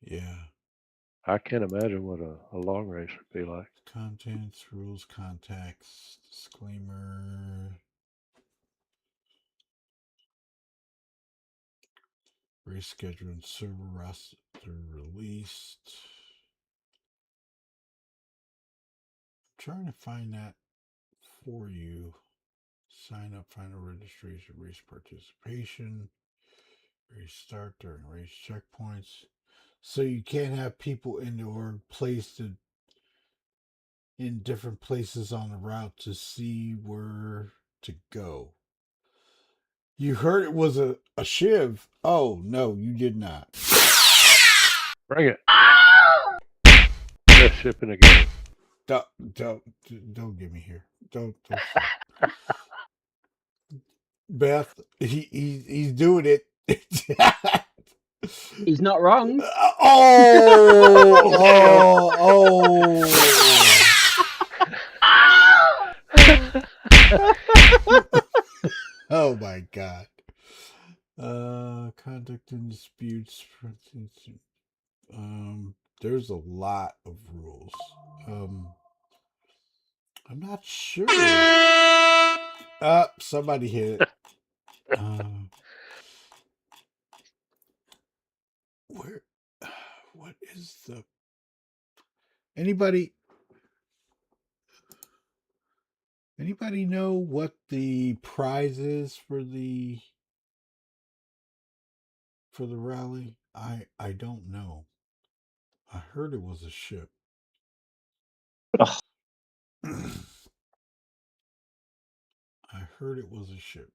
Speaker 2: Yeah.
Speaker 3: I can't imagine what a long race would be like.
Speaker 2: Contents, rules, contacts, disclaimer. Race schedule and server roster released. I'm trying to find that for you. Sign up, final registration, race participation, race start during race checkpoints. So you can't have people in or placed in different places on the route to see where to go. You heard it was a shiv. Oh no, you did not.
Speaker 3: Bring it. Best ship in the game.
Speaker 2: Don't get me here. Don't. Beth, he's doing it.
Speaker 4: He's not wrong.
Speaker 2: Oh my god. Conduct and disputes. There's a lot of rules. I'm not sure. Somebody hit it. Where? What is the? Anybody know what the prize is for the rally? I don't know. I heard it was a ship. I heard it was a ship.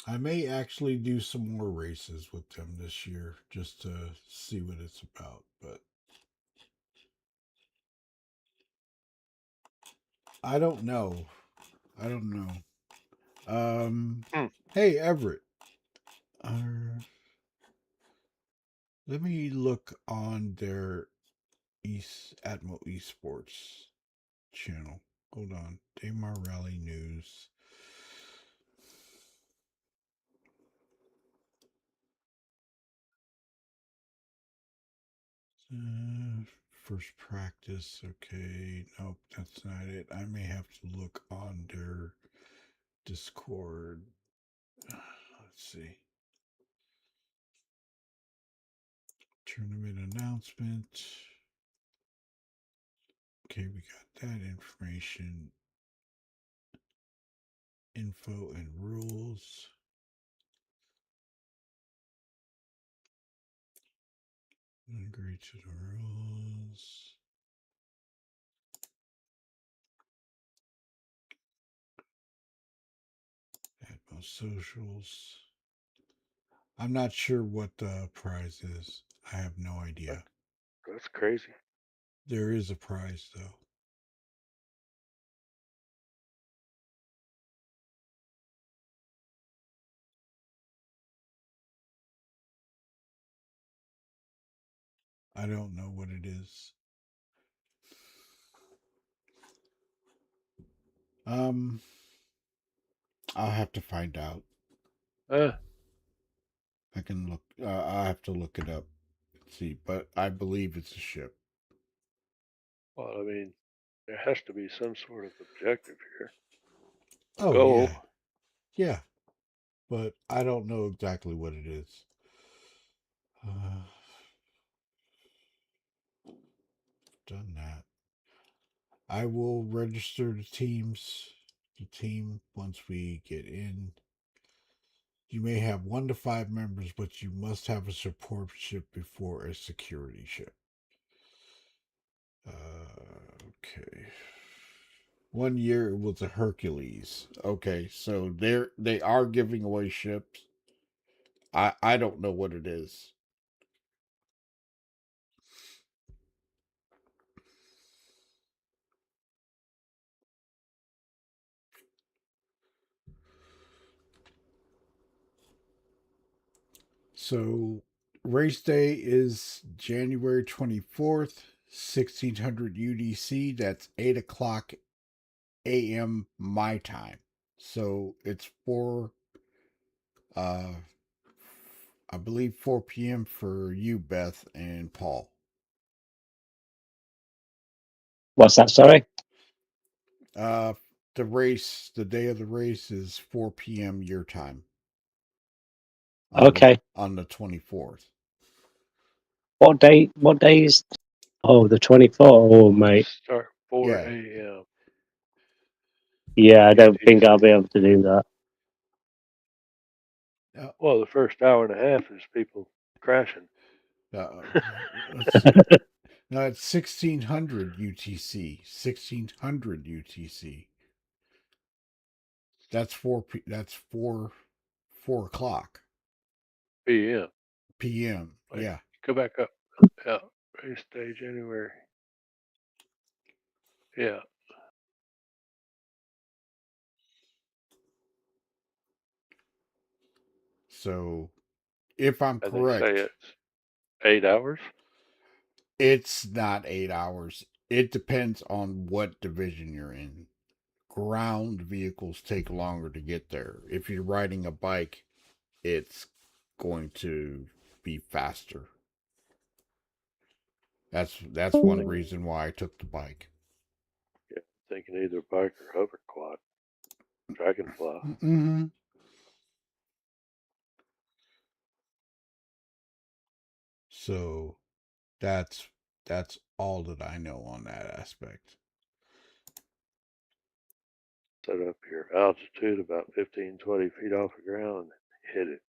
Speaker 2: I may actually do some more races with them this year just to see what it's about, but I don't know. Hey Everett. Let me look on their Atmo Esports channel. Hold on. Daymar Rally News. First practice. Okay. Nope, that's not it. I may have to look on their Discord. Let's see. Tournament announcement. Okay, we got that information. Info and rules. Agree to the rules. Add most socials. I'm not sure what the prize is. I have no idea.
Speaker 3: That's crazy.
Speaker 2: There is a prize though. I don't know what it is. I'll have to find out. I can look. I have to look it up. See, but I believe it's a ship.
Speaker 3: Well, I mean, there has to be some sort of objective here.
Speaker 2: Oh
Speaker 3: Goal.
Speaker 2: yeah, yeah, but I don't know exactly what it is. Done that. I will register the teams. The team once we get in. You may have 1 to 5 members, but you must have a support ship before a security ship. Okay. 1 year it was a Hercules. Okay, so they are giving away ships. I don't know what it is. So race day is January 24th, 1600 UDC. That's 8 o'clock a.m. my time. So it's 4 I believe 4 p.m. for you, Beth and Paul.
Speaker 5: What's that? Sorry.
Speaker 2: The day of the race is 4 p.m. your time.
Speaker 5: Okay.
Speaker 2: On the 24th.
Speaker 5: What day? What day is? Oh, the 24th. Oh, mate.
Speaker 3: Start 4
Speaker 2: Yeah.
Speaker 3: a.m.
Speaker 5: Yeah, I don't think
Speaker 3: UTC.
Speaker 5: I'll be able to do that.
Speaker 3: Well, the first hour and a half is people crashing.
Speaker 2: Let's see. No, it's 1600 UTC. 1600 UTC. That's 4 o'clock
Speaker 3: p.m.
Speaker 2: p.m.
Speaker 3: Wait,
Speaker 2: Yeah.
Speaker 3: go back up. Yeah, race day January. Yeah.
Speaker 2: So, if I'm
Speaker 3: And
Speaker 2: correct,
Speaker 3: they say it's 8 hours.
Speaker 2: it's not 8 hours. It depends on what division you're in. Ground vehicles take longer to get there. If you're riding a bike, it's going to be faster. That's one reason why I took the bike.
Speaker 3: Yeah, thinking either bike or hover quad. Dragonfly.
Speaker 2: Mm-hmm. So that's all that I know on that aspect.
Speaker 3: Set up your altitude about 15, 20 feet off the ground and hit it.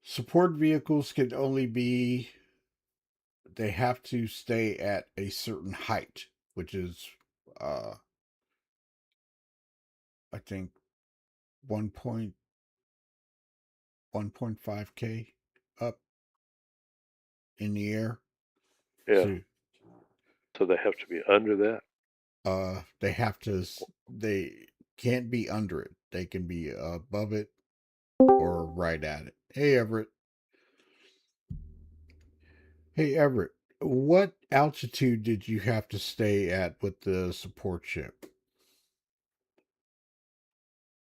Speaker 2: Support vehicles can only be. They have to stay at a certain height, which is, I think, 1.5K up in the air.
Speaker 3: Yeah. So they have to be under that.
Speaker 2: They can't be under it. They can be above it or right at it. Hey Everett, what altitude did you have to stay at with the support ship?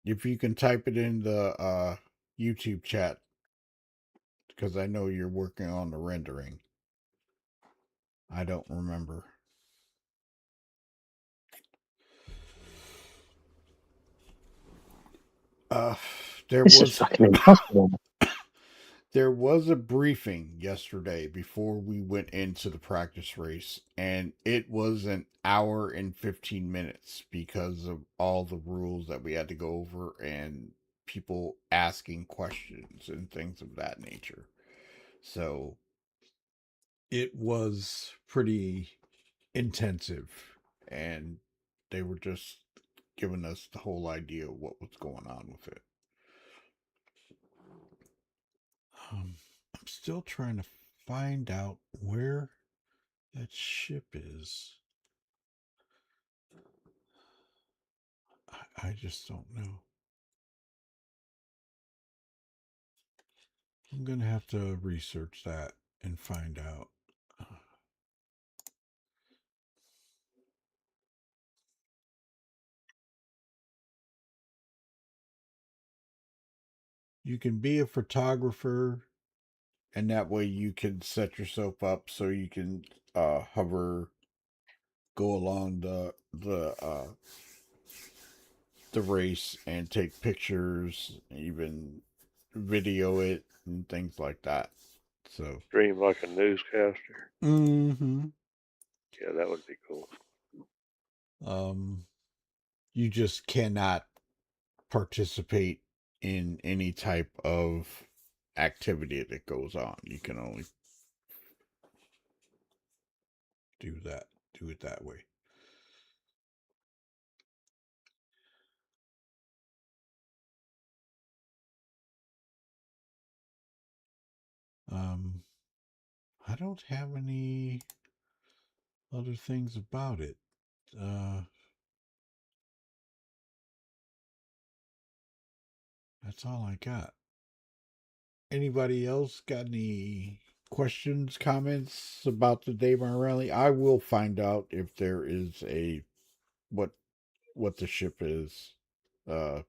Speaker 2: If you can type it in the YouTube chat, because I know you're working on the rendering. I don't remember. There
Speaker 5: This is
Speaker 2: was
Speaker 5: fucking impossible.
Speaker 2: There was a briefing yesterday before we went into the practice race, and it was an hour and 15 minutes because of all the rules that we had to go over and people asking questions and things of that nature. So it was pretty intensive, and they were just giving us the whole idea of what was going on with it. I'm still trying to find out where that ship is. I just don't know. I'm going to have to research that and find out. You can be a photographer, and that way you can set yourself up so you can hover, go along the race and take pictures, even video it and things like that. So
Speaker 3: Stream like a newscaster.
Speaker 2: mm-hmm.
Speaker 3: Yeah, that would be cool.
Speaker 2: You just cannot participate in any type of activity that goes on. You can only do it that way. I don't have any other things about it. That's all I got. Anybody else got any questions, comments about the Daymar rally? I will find out if there is a what the ship is, the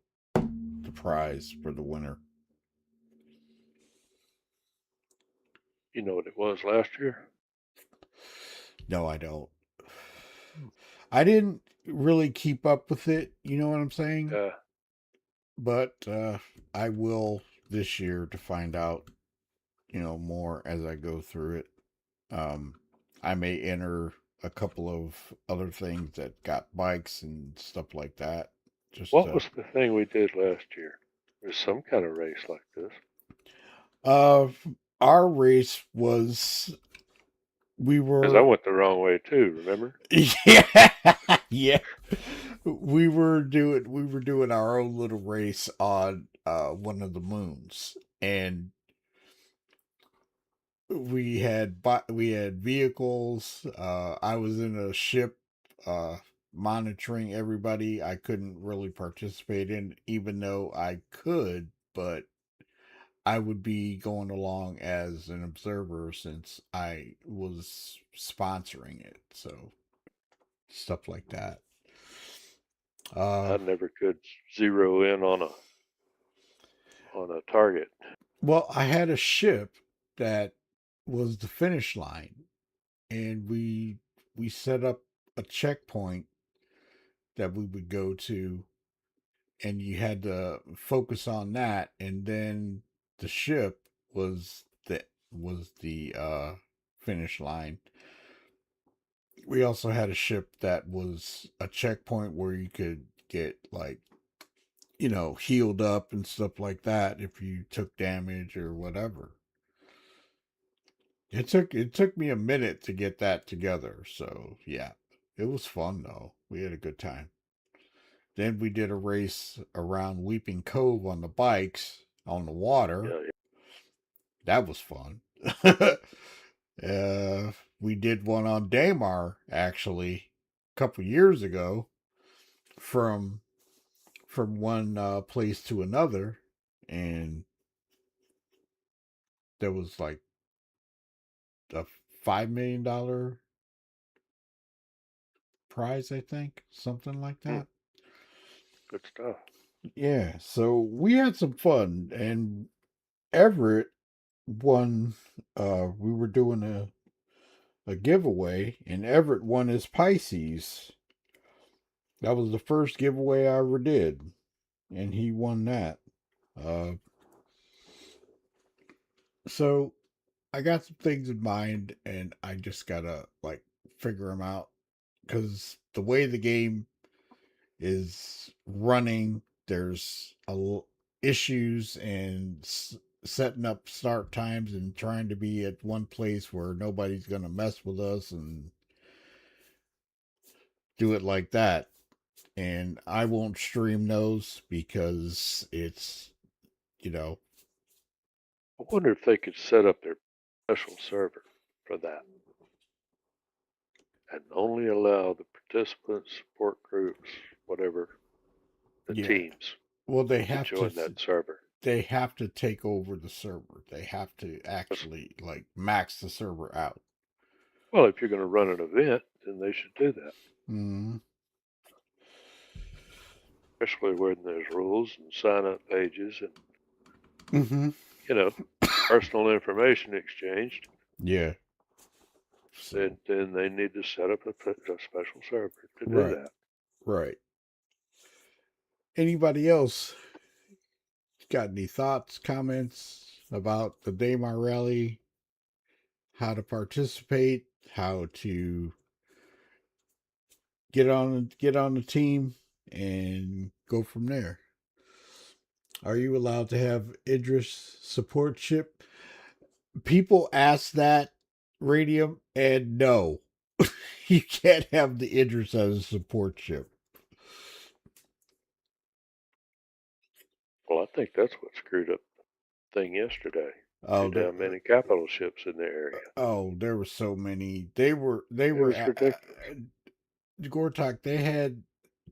Speaker 2: prize for the winner.
Speaker 3: You know what it was last year?
Speaker 2: No, I don't. I didn't really keep up with it, you know what I'm saying?
Speaker 3: Yeah.
Speaker 2: But I will this year to find out, more as I go through it. I may enter a couple of other things that got bikes and stuff like that. Just
Speaker 3: What was the thing we did last year? There's some kind of race like this.
Speaker 2: Our race was
Speaker 3: Because I went the wrong way too, remember?
Speaker 2: Yeah. Yeah. We were doing our own little race on one of the moons, and we had vehicles. I was in a ship monitoring everybody. I couldn't really participate in, even though I could, but I would be going along as an observer since I was sponsoring it. So stuff like that.
Speaker 3: I never could zero in on a target.
Speaker 2: Well, I had a ship that was the finish line, and we set up a checkpoint that we would go to, and you had to focus on that, and then the ship was the finish line. We also had a ship that was a checkpoint where you could get healed up and stuff like that if you took damage or whatever. It took me a minute to get that together, so yeah. It was fun though. We had a good time. Then we did a race around Weeping Cove on the bikes on the water.
Speaker 3: Yeah.
Speaker 2: That was fun. We did one on Daymar actually a couple years ago from one place to another, and there was like a $5 million prize, I think, something like that.
Speaker 3: Good stuff.
Speaker 2: Yeah, so we had some fun, and Everett won. We were doing a giveaway, and Everett won his Pisces. That was the first giveaway I ever did, and he won that. So I got some things in mind, and I just gotta like figure them out because the way the game is running, there's issues and setting up start times and trying to be at one place where nobody's gonna mess with us and do it like that. And I won't stream those because it's, you know,
Speaker 3: I wonder if they could set up their special server for that and only allow the participants, support groups, whatever, the
Speaker 2: yeah.
Speaker 3: teams
Speaker 2: Well, they
Speaker 3: to
Speaker 2: have
Speaker 3: join
Speaker 2: to.
Speaker 3: that server.
Speaker 2: They have to take over the server. They have to actually like max the server out.
Speaker 3: Well, if you're going to run an event, then they should do that.
Speaker 2: Mm.
Speaker 3: Especially when there's rules and sign-up pages and,
Speaker 2: Mm-hmm.
Speaker 3: you know, personal information exchanged.
Speaker 2: Yeah. So,
Speaker 3: Then they need to set up a special server to do
Speaker 2: right.
Speaker 3: that.
Speaker 2: Right. Anybody else got any thoughts, comments about the Daymar rally? How to participate? How to get on the team and go from there? Are you allowed to have Idris support chip? People ask that, Radium, and no, you can't have the Idris as a support chip.
Speaker 3: Well, I think that's what screwed up the thing yesterday.
Speaker 2: Oh,
Speaker 3: Too damn many capital ships in the area.
Speaker 2: Oh, there were so many. They were
Speaker 3: ridiculous.
Speaker 2: Gortok. They had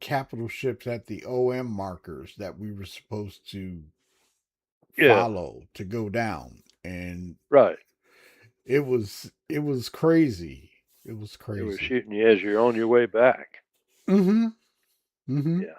Speaker 2: capital ships at the OM markers that we were supposed to follow to go down, and
Speaker 3: right,
Speaker 2: it was crazy. It was crazy.
Speaker 3: they were shooting you as you're on your way back.
Speaker 2: Mm-hmm. Mm-hmm.
Speaker 3: Yeah.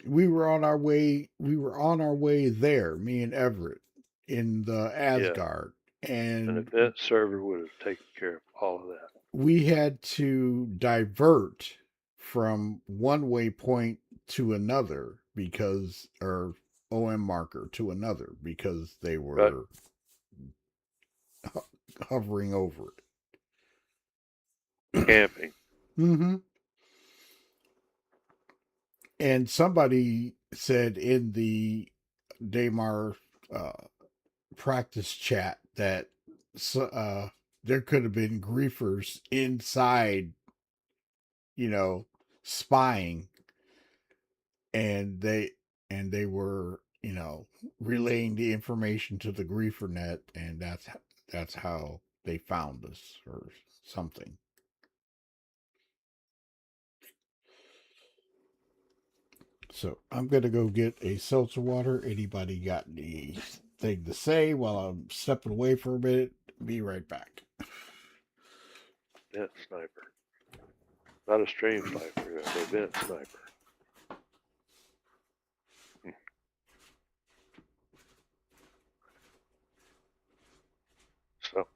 Speaker 2: We were on our way. We were on our way there. Me and Everett in the Asgard, and
Speaker 3: an event server would have taken care of all of that.
Speaker 2: We had to divert from one waypoint to another because, or OM marker to another because they were hovering over it.
Speaker 3: Camping.
Speaker 2: Mm-hmm. And somebody said in the Daymar practice chat that there could have been griefers inside, spying, and they were, relaying the information to the griefer net, and that's how they found us or something. So I'm gonna go get a seltzer water. Anybody got anything to say while I'm stepping away for a minute? Be right back.
Speaker 3: Event sniper. Not a stream sniper, an event sniper. So.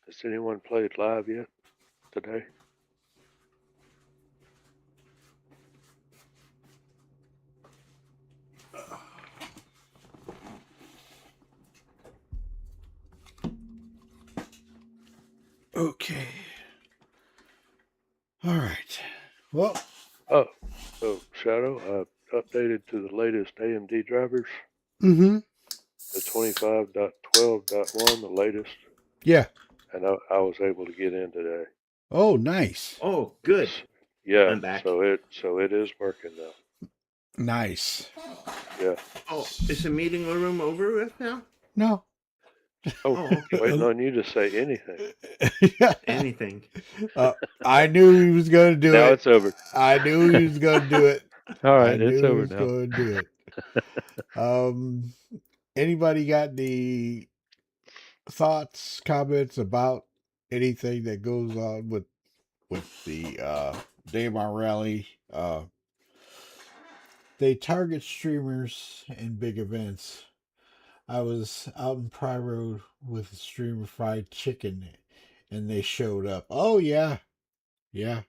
Speaker 3: Has anyone played live yet today?
Speaker 2: Okay. All right. Well.
Speaker 3: Oh, so Shadow, I updated to the latest AMD drivers.
Speaker 2: Mm-hmm.
Speaker 3: The 25.12.1, the latest.
Speaker 2: Yeah.
Speaker 3: And I was able to get in today.
Speaker 2: Oh, nice.
Speaker 1: Oh, good.
Speaker 3: Yeah.
Speaker 1: I'm back.
Speaker 3: So it is working now.
Speaker 2: Nice.
Speaker 3: Yeah.
Speaker 1: Oh, is the meeting room over with now?
Speaker 2: No.
Speaker 3: Oh,
Speaker 1: okay.
Speaker 3: Waiting on you to say anything.
Speaker 1: Anything.
Speaker 2: I knew he was going to do it.
Speaker 3: Now it's over.
Speaker 2: I knew he was going to do it.
Speaker 3: All right, it's over now.
Speaker 2: Going to do it. Anybody got any thoughts, comments about anything that goes on with the Daymar Rally. They target streamers in big events. I was out in Pyro with a streamer fried chicken, and they showed up. Oh yeah, yeah.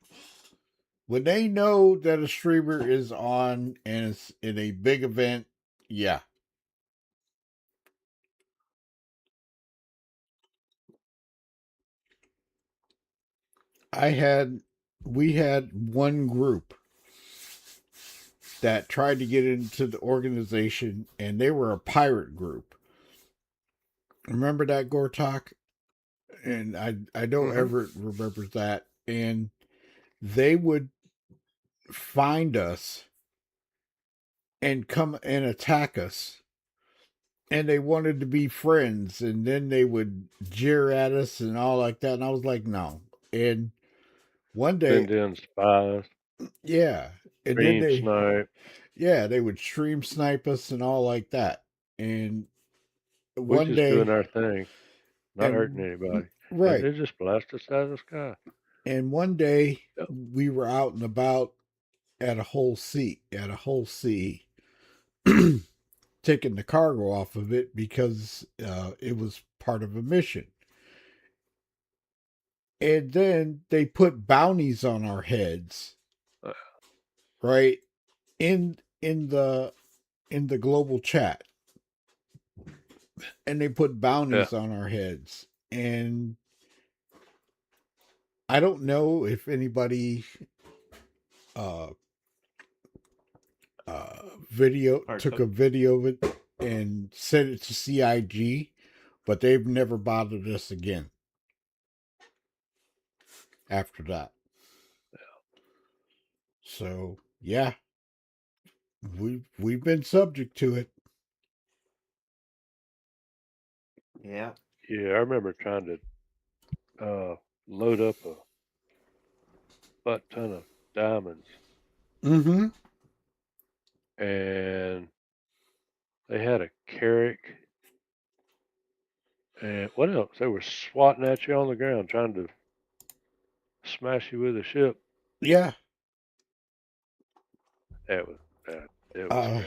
Speaker 2: When they know that a streamer is on and it's in a big event, yeah. We had one group that tried to get into the organization, and they were a pirate group. Remember that, Gortok? And I know Everett remembers that. And they would find us and come and attack us. And they wanted to be friends, and then they would jeer at us and all like that. And I was like, no. And one day,
Speaker 3: Send in spies,
Speaker 2: yeah. And then
Speaker 3: green snipe.
Speaker 2: they would stream snipe us and all like that. And
Speaker 3: We're
Speaker 2: one
Speaker 3: just doing
Speaker 2: day,
Speaker 3: our thing, not hurting
Speaker 2: and
Speaker 3: anybody. And
Speaker 2: right.
Speaker 3: they just blast us out of the sky.
Speaker 2: And one day
Speaker 3: Yep.
Speaker 2: we were out and about at a whole sea, taking the cargo off of it because it was part of a mission. And then they put bounties on our heads, right? In the global chat. And they put bounties on our heads. And I don't know if anybody took a video of it and sent it to CIG, but they've never bothered us again after that. So yeah, we've been subject to it.
Speaker 1: Yeah.
Speaker 3: Yeah, I remember trying to load up a butt ton of diamonds,
Speaker 2: Mm-hmm.
Speaker 3: and they had a carrick. And what else? They were swatting at you on the ground, trying to smash you with a ship.
Speaker 2: Yeah.
Speaker 3: It was crazy.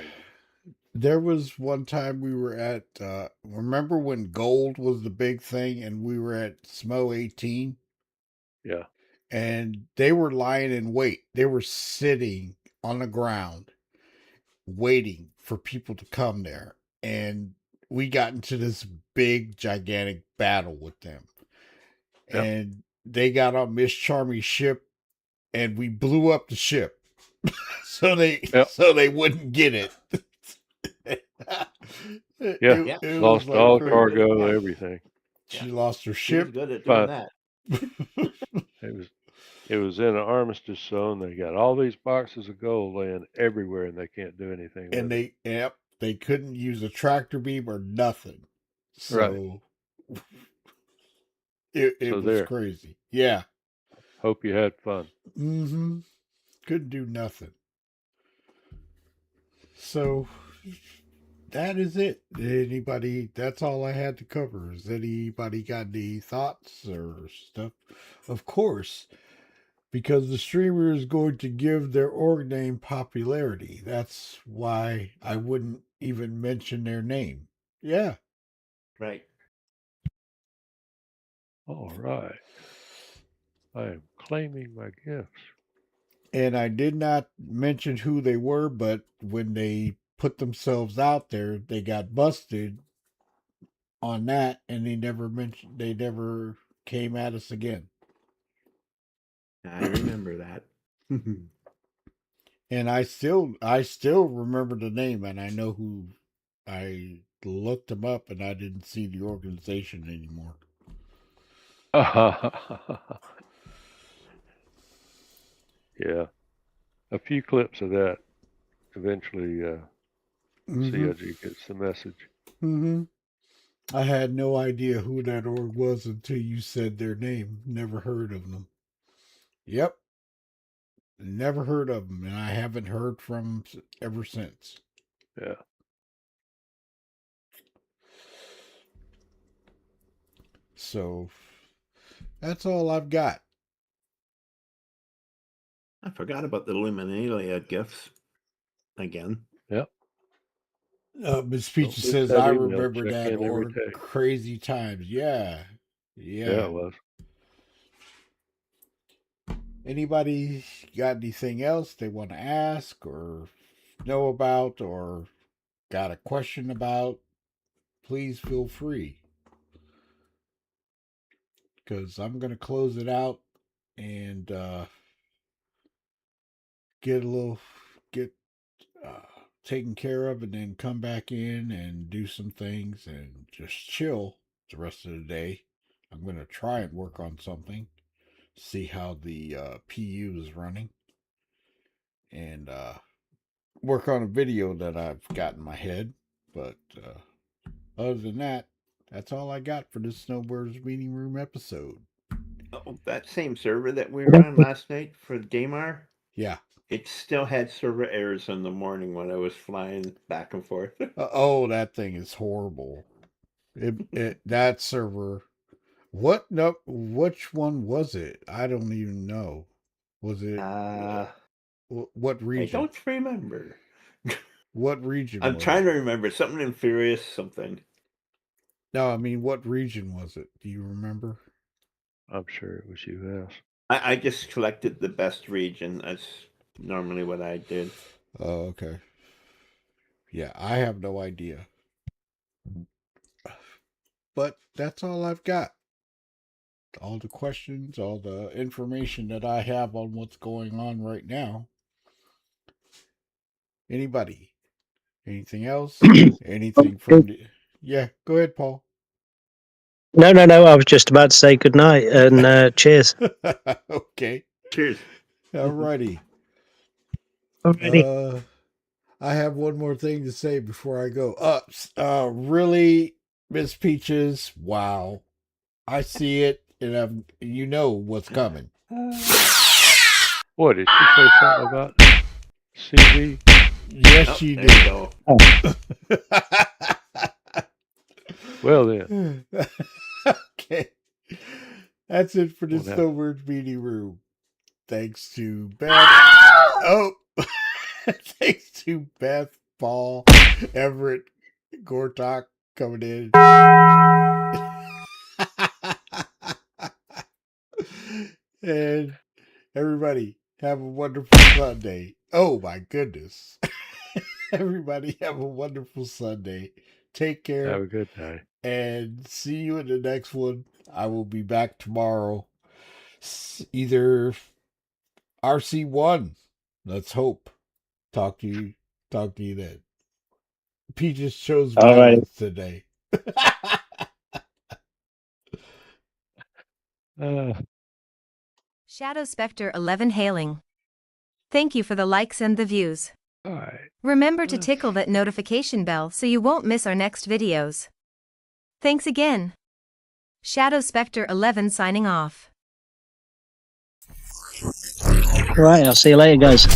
Speaker 2: There was one time we were at remember when gold was the big thing and we were at SMO 18?
Speaker 3: Yeah.
Speaker 2: And they were lying in wait. They were sitting on the ground waiting for people to come there. And we got into this big, gigantic battle with them.
Speaker 3: Yep.
Speaker 2: And they got on Miss Charmy's ship and we blew up the ship. so they wouldn't get it.
Speaker 3: It lost like all
Speaker 2: crazy.
Speaker 3: cargo, everything.
Speaker 2: She lost her
Speaker 1: She was
Speaker 2: ship.
Speaker 1: good at doing that.
Speaker 3: It was in an armistice zone. They got all these boxes of gold laying everywhere, and they can't do anything.
Speaker 2: And
Speaker 3: with
Speaker 2: they couldn't use a tractor beam or nothing. So it was crazy. Yeah.
Speaker 3: Hope you had fun.
Speaker 2: Mm-hmm. Couldn't do nothing. So that is it. That's all I had to cover. Has anybody got any thoughts or stuff? Of course, because the streamer is going to give their org name popularity. That's why I wouldn't even mention their name. Yeah.
Speaker 1: Right.
Speaker 3: All right. I am claiming my gifts.
Speaker 2: And I did not mention who they were, but when they put themselves out there, they got busted on that, and they never came at us again.
Speaker 1: I remember that.
Speaker 2: And I still remember the name, and I know who. I looked them up, and I didn't see the organization anymore.
Speaker 3: Yeah, a few clips of that. Eventually, CIG gets the message.
Speaker 2: Mm-hmm. I had no idea who that org was until you said their name. Never heard of them. Yep. Never heard of them, and I haven't heard from them ever since.
Speaker 3: Yeah.
Speaker 2: So that's all I've got.
Speaker 1: I forgot about the Luminalia gifts again.
Speaker 3: Yep.
Speaker 2: Miss
Speaker 3: Don't
Speaker 2: Peaches
Speaker 3: miss
Speaker 2: says,
Speaker 3: that
Speaker 2: I
Speaker 3: email.
Speaker 2: remember
Speaker 3: Check
Speaker 2: that,
Speaker 3: in every
Speaker 2: or
Speaker 3: day.
Speaker 2: crazy times. Yeah.
Speaker 3: Yeah,
Speaker 2: Yeah.
Speaker 3: it was.
Speaker 2: Anybody got anything else they want to ask or know about or got a question about? Please feel free. Because I'm going to close it out and get taken care of, and then come back in and do some things and just chill the rest of the day. I'm going to try and work on something, see how the PU is running, and work on a video that I've got in my head. But other than that, that's all I got for this Snowbirds Meeting Room episode.
Speaker 1: Oh, that same server that we were on last night for Daymar,
Speaker 2: Yeah.
Speaker 1: it still had server errors in the morning when I was flying back and forth.
Speaker 2: Oh, that thing is horrible. That server. What? No, which one was it? I don't even know. Was it what
Speaker 1: I
Speaker 2: region?
Speaker 1: don't remember.
Speaker 2: What region?
Speaker 1: I'm
Speaker 2: was
Speaker 1: trying
Speaker 2: it?
Speaker 1: to remember something in Furious something.
Speaker 2: No, I mean, what region was it? Do you remember?
Speaker 3: I'm sure it was US.
Speaker 1: I just collected the best region. That's normally what I did.
Speaker 2: Oh, okay. Yeah, I have no idea. But that's all I've got. All the questions, all the information that I have on what's going on right now. Anybody? Anything else? Anything from the... Yeah, go ahead, Paul.
Speaker 5: No. I was just about to say good night and cheers.
Speaker 2: Okay.
Speaker 1: Cheers.
Speaker 2: Alrighty.
Speaker 5: Alrighty.
Speaker 2: I have one more thing to say before I go. Really, Miss Peaches, wow. I see it, and you know what's coming.
Speaker 3: What, did she say something about CV?
Speaker 2: Yes,
Speaker 1: Oh,
Speaker 2: she
Speaker 1: there you
Speaker 2: did.
Speaker 1: go.
Speaker 3: Well then.
Speaker 2: Okay. That's it for the
Speaker 3: Won't happen.
Speaker 2: Snowbirds Meeting Room. Thanks to Beth. Oh! Thanks to Beth, Paul, Everett, Gortok coming in. And everybody, have a wonderful Sunday. Oh my goodness. Everybody, have a wonderful Sunday. Take care.
Speaker 3: Have a good day.
Speaker 2: And see you in the next one. I will be back tomorrow. Either RC1. Let's hope. Talk to you then. Peaches chose violence today.
Speaker 6: Shadow Spectre 11 hailing. Thank you for the likes and the views.
Speaker 3: All right.
Speaker 6: Remember to tickle that notification bell so you won't miss our next videos. Thanks again. Shadow Spectre 11 signing off.
Speaker 5: Right, I'll see you later, guys.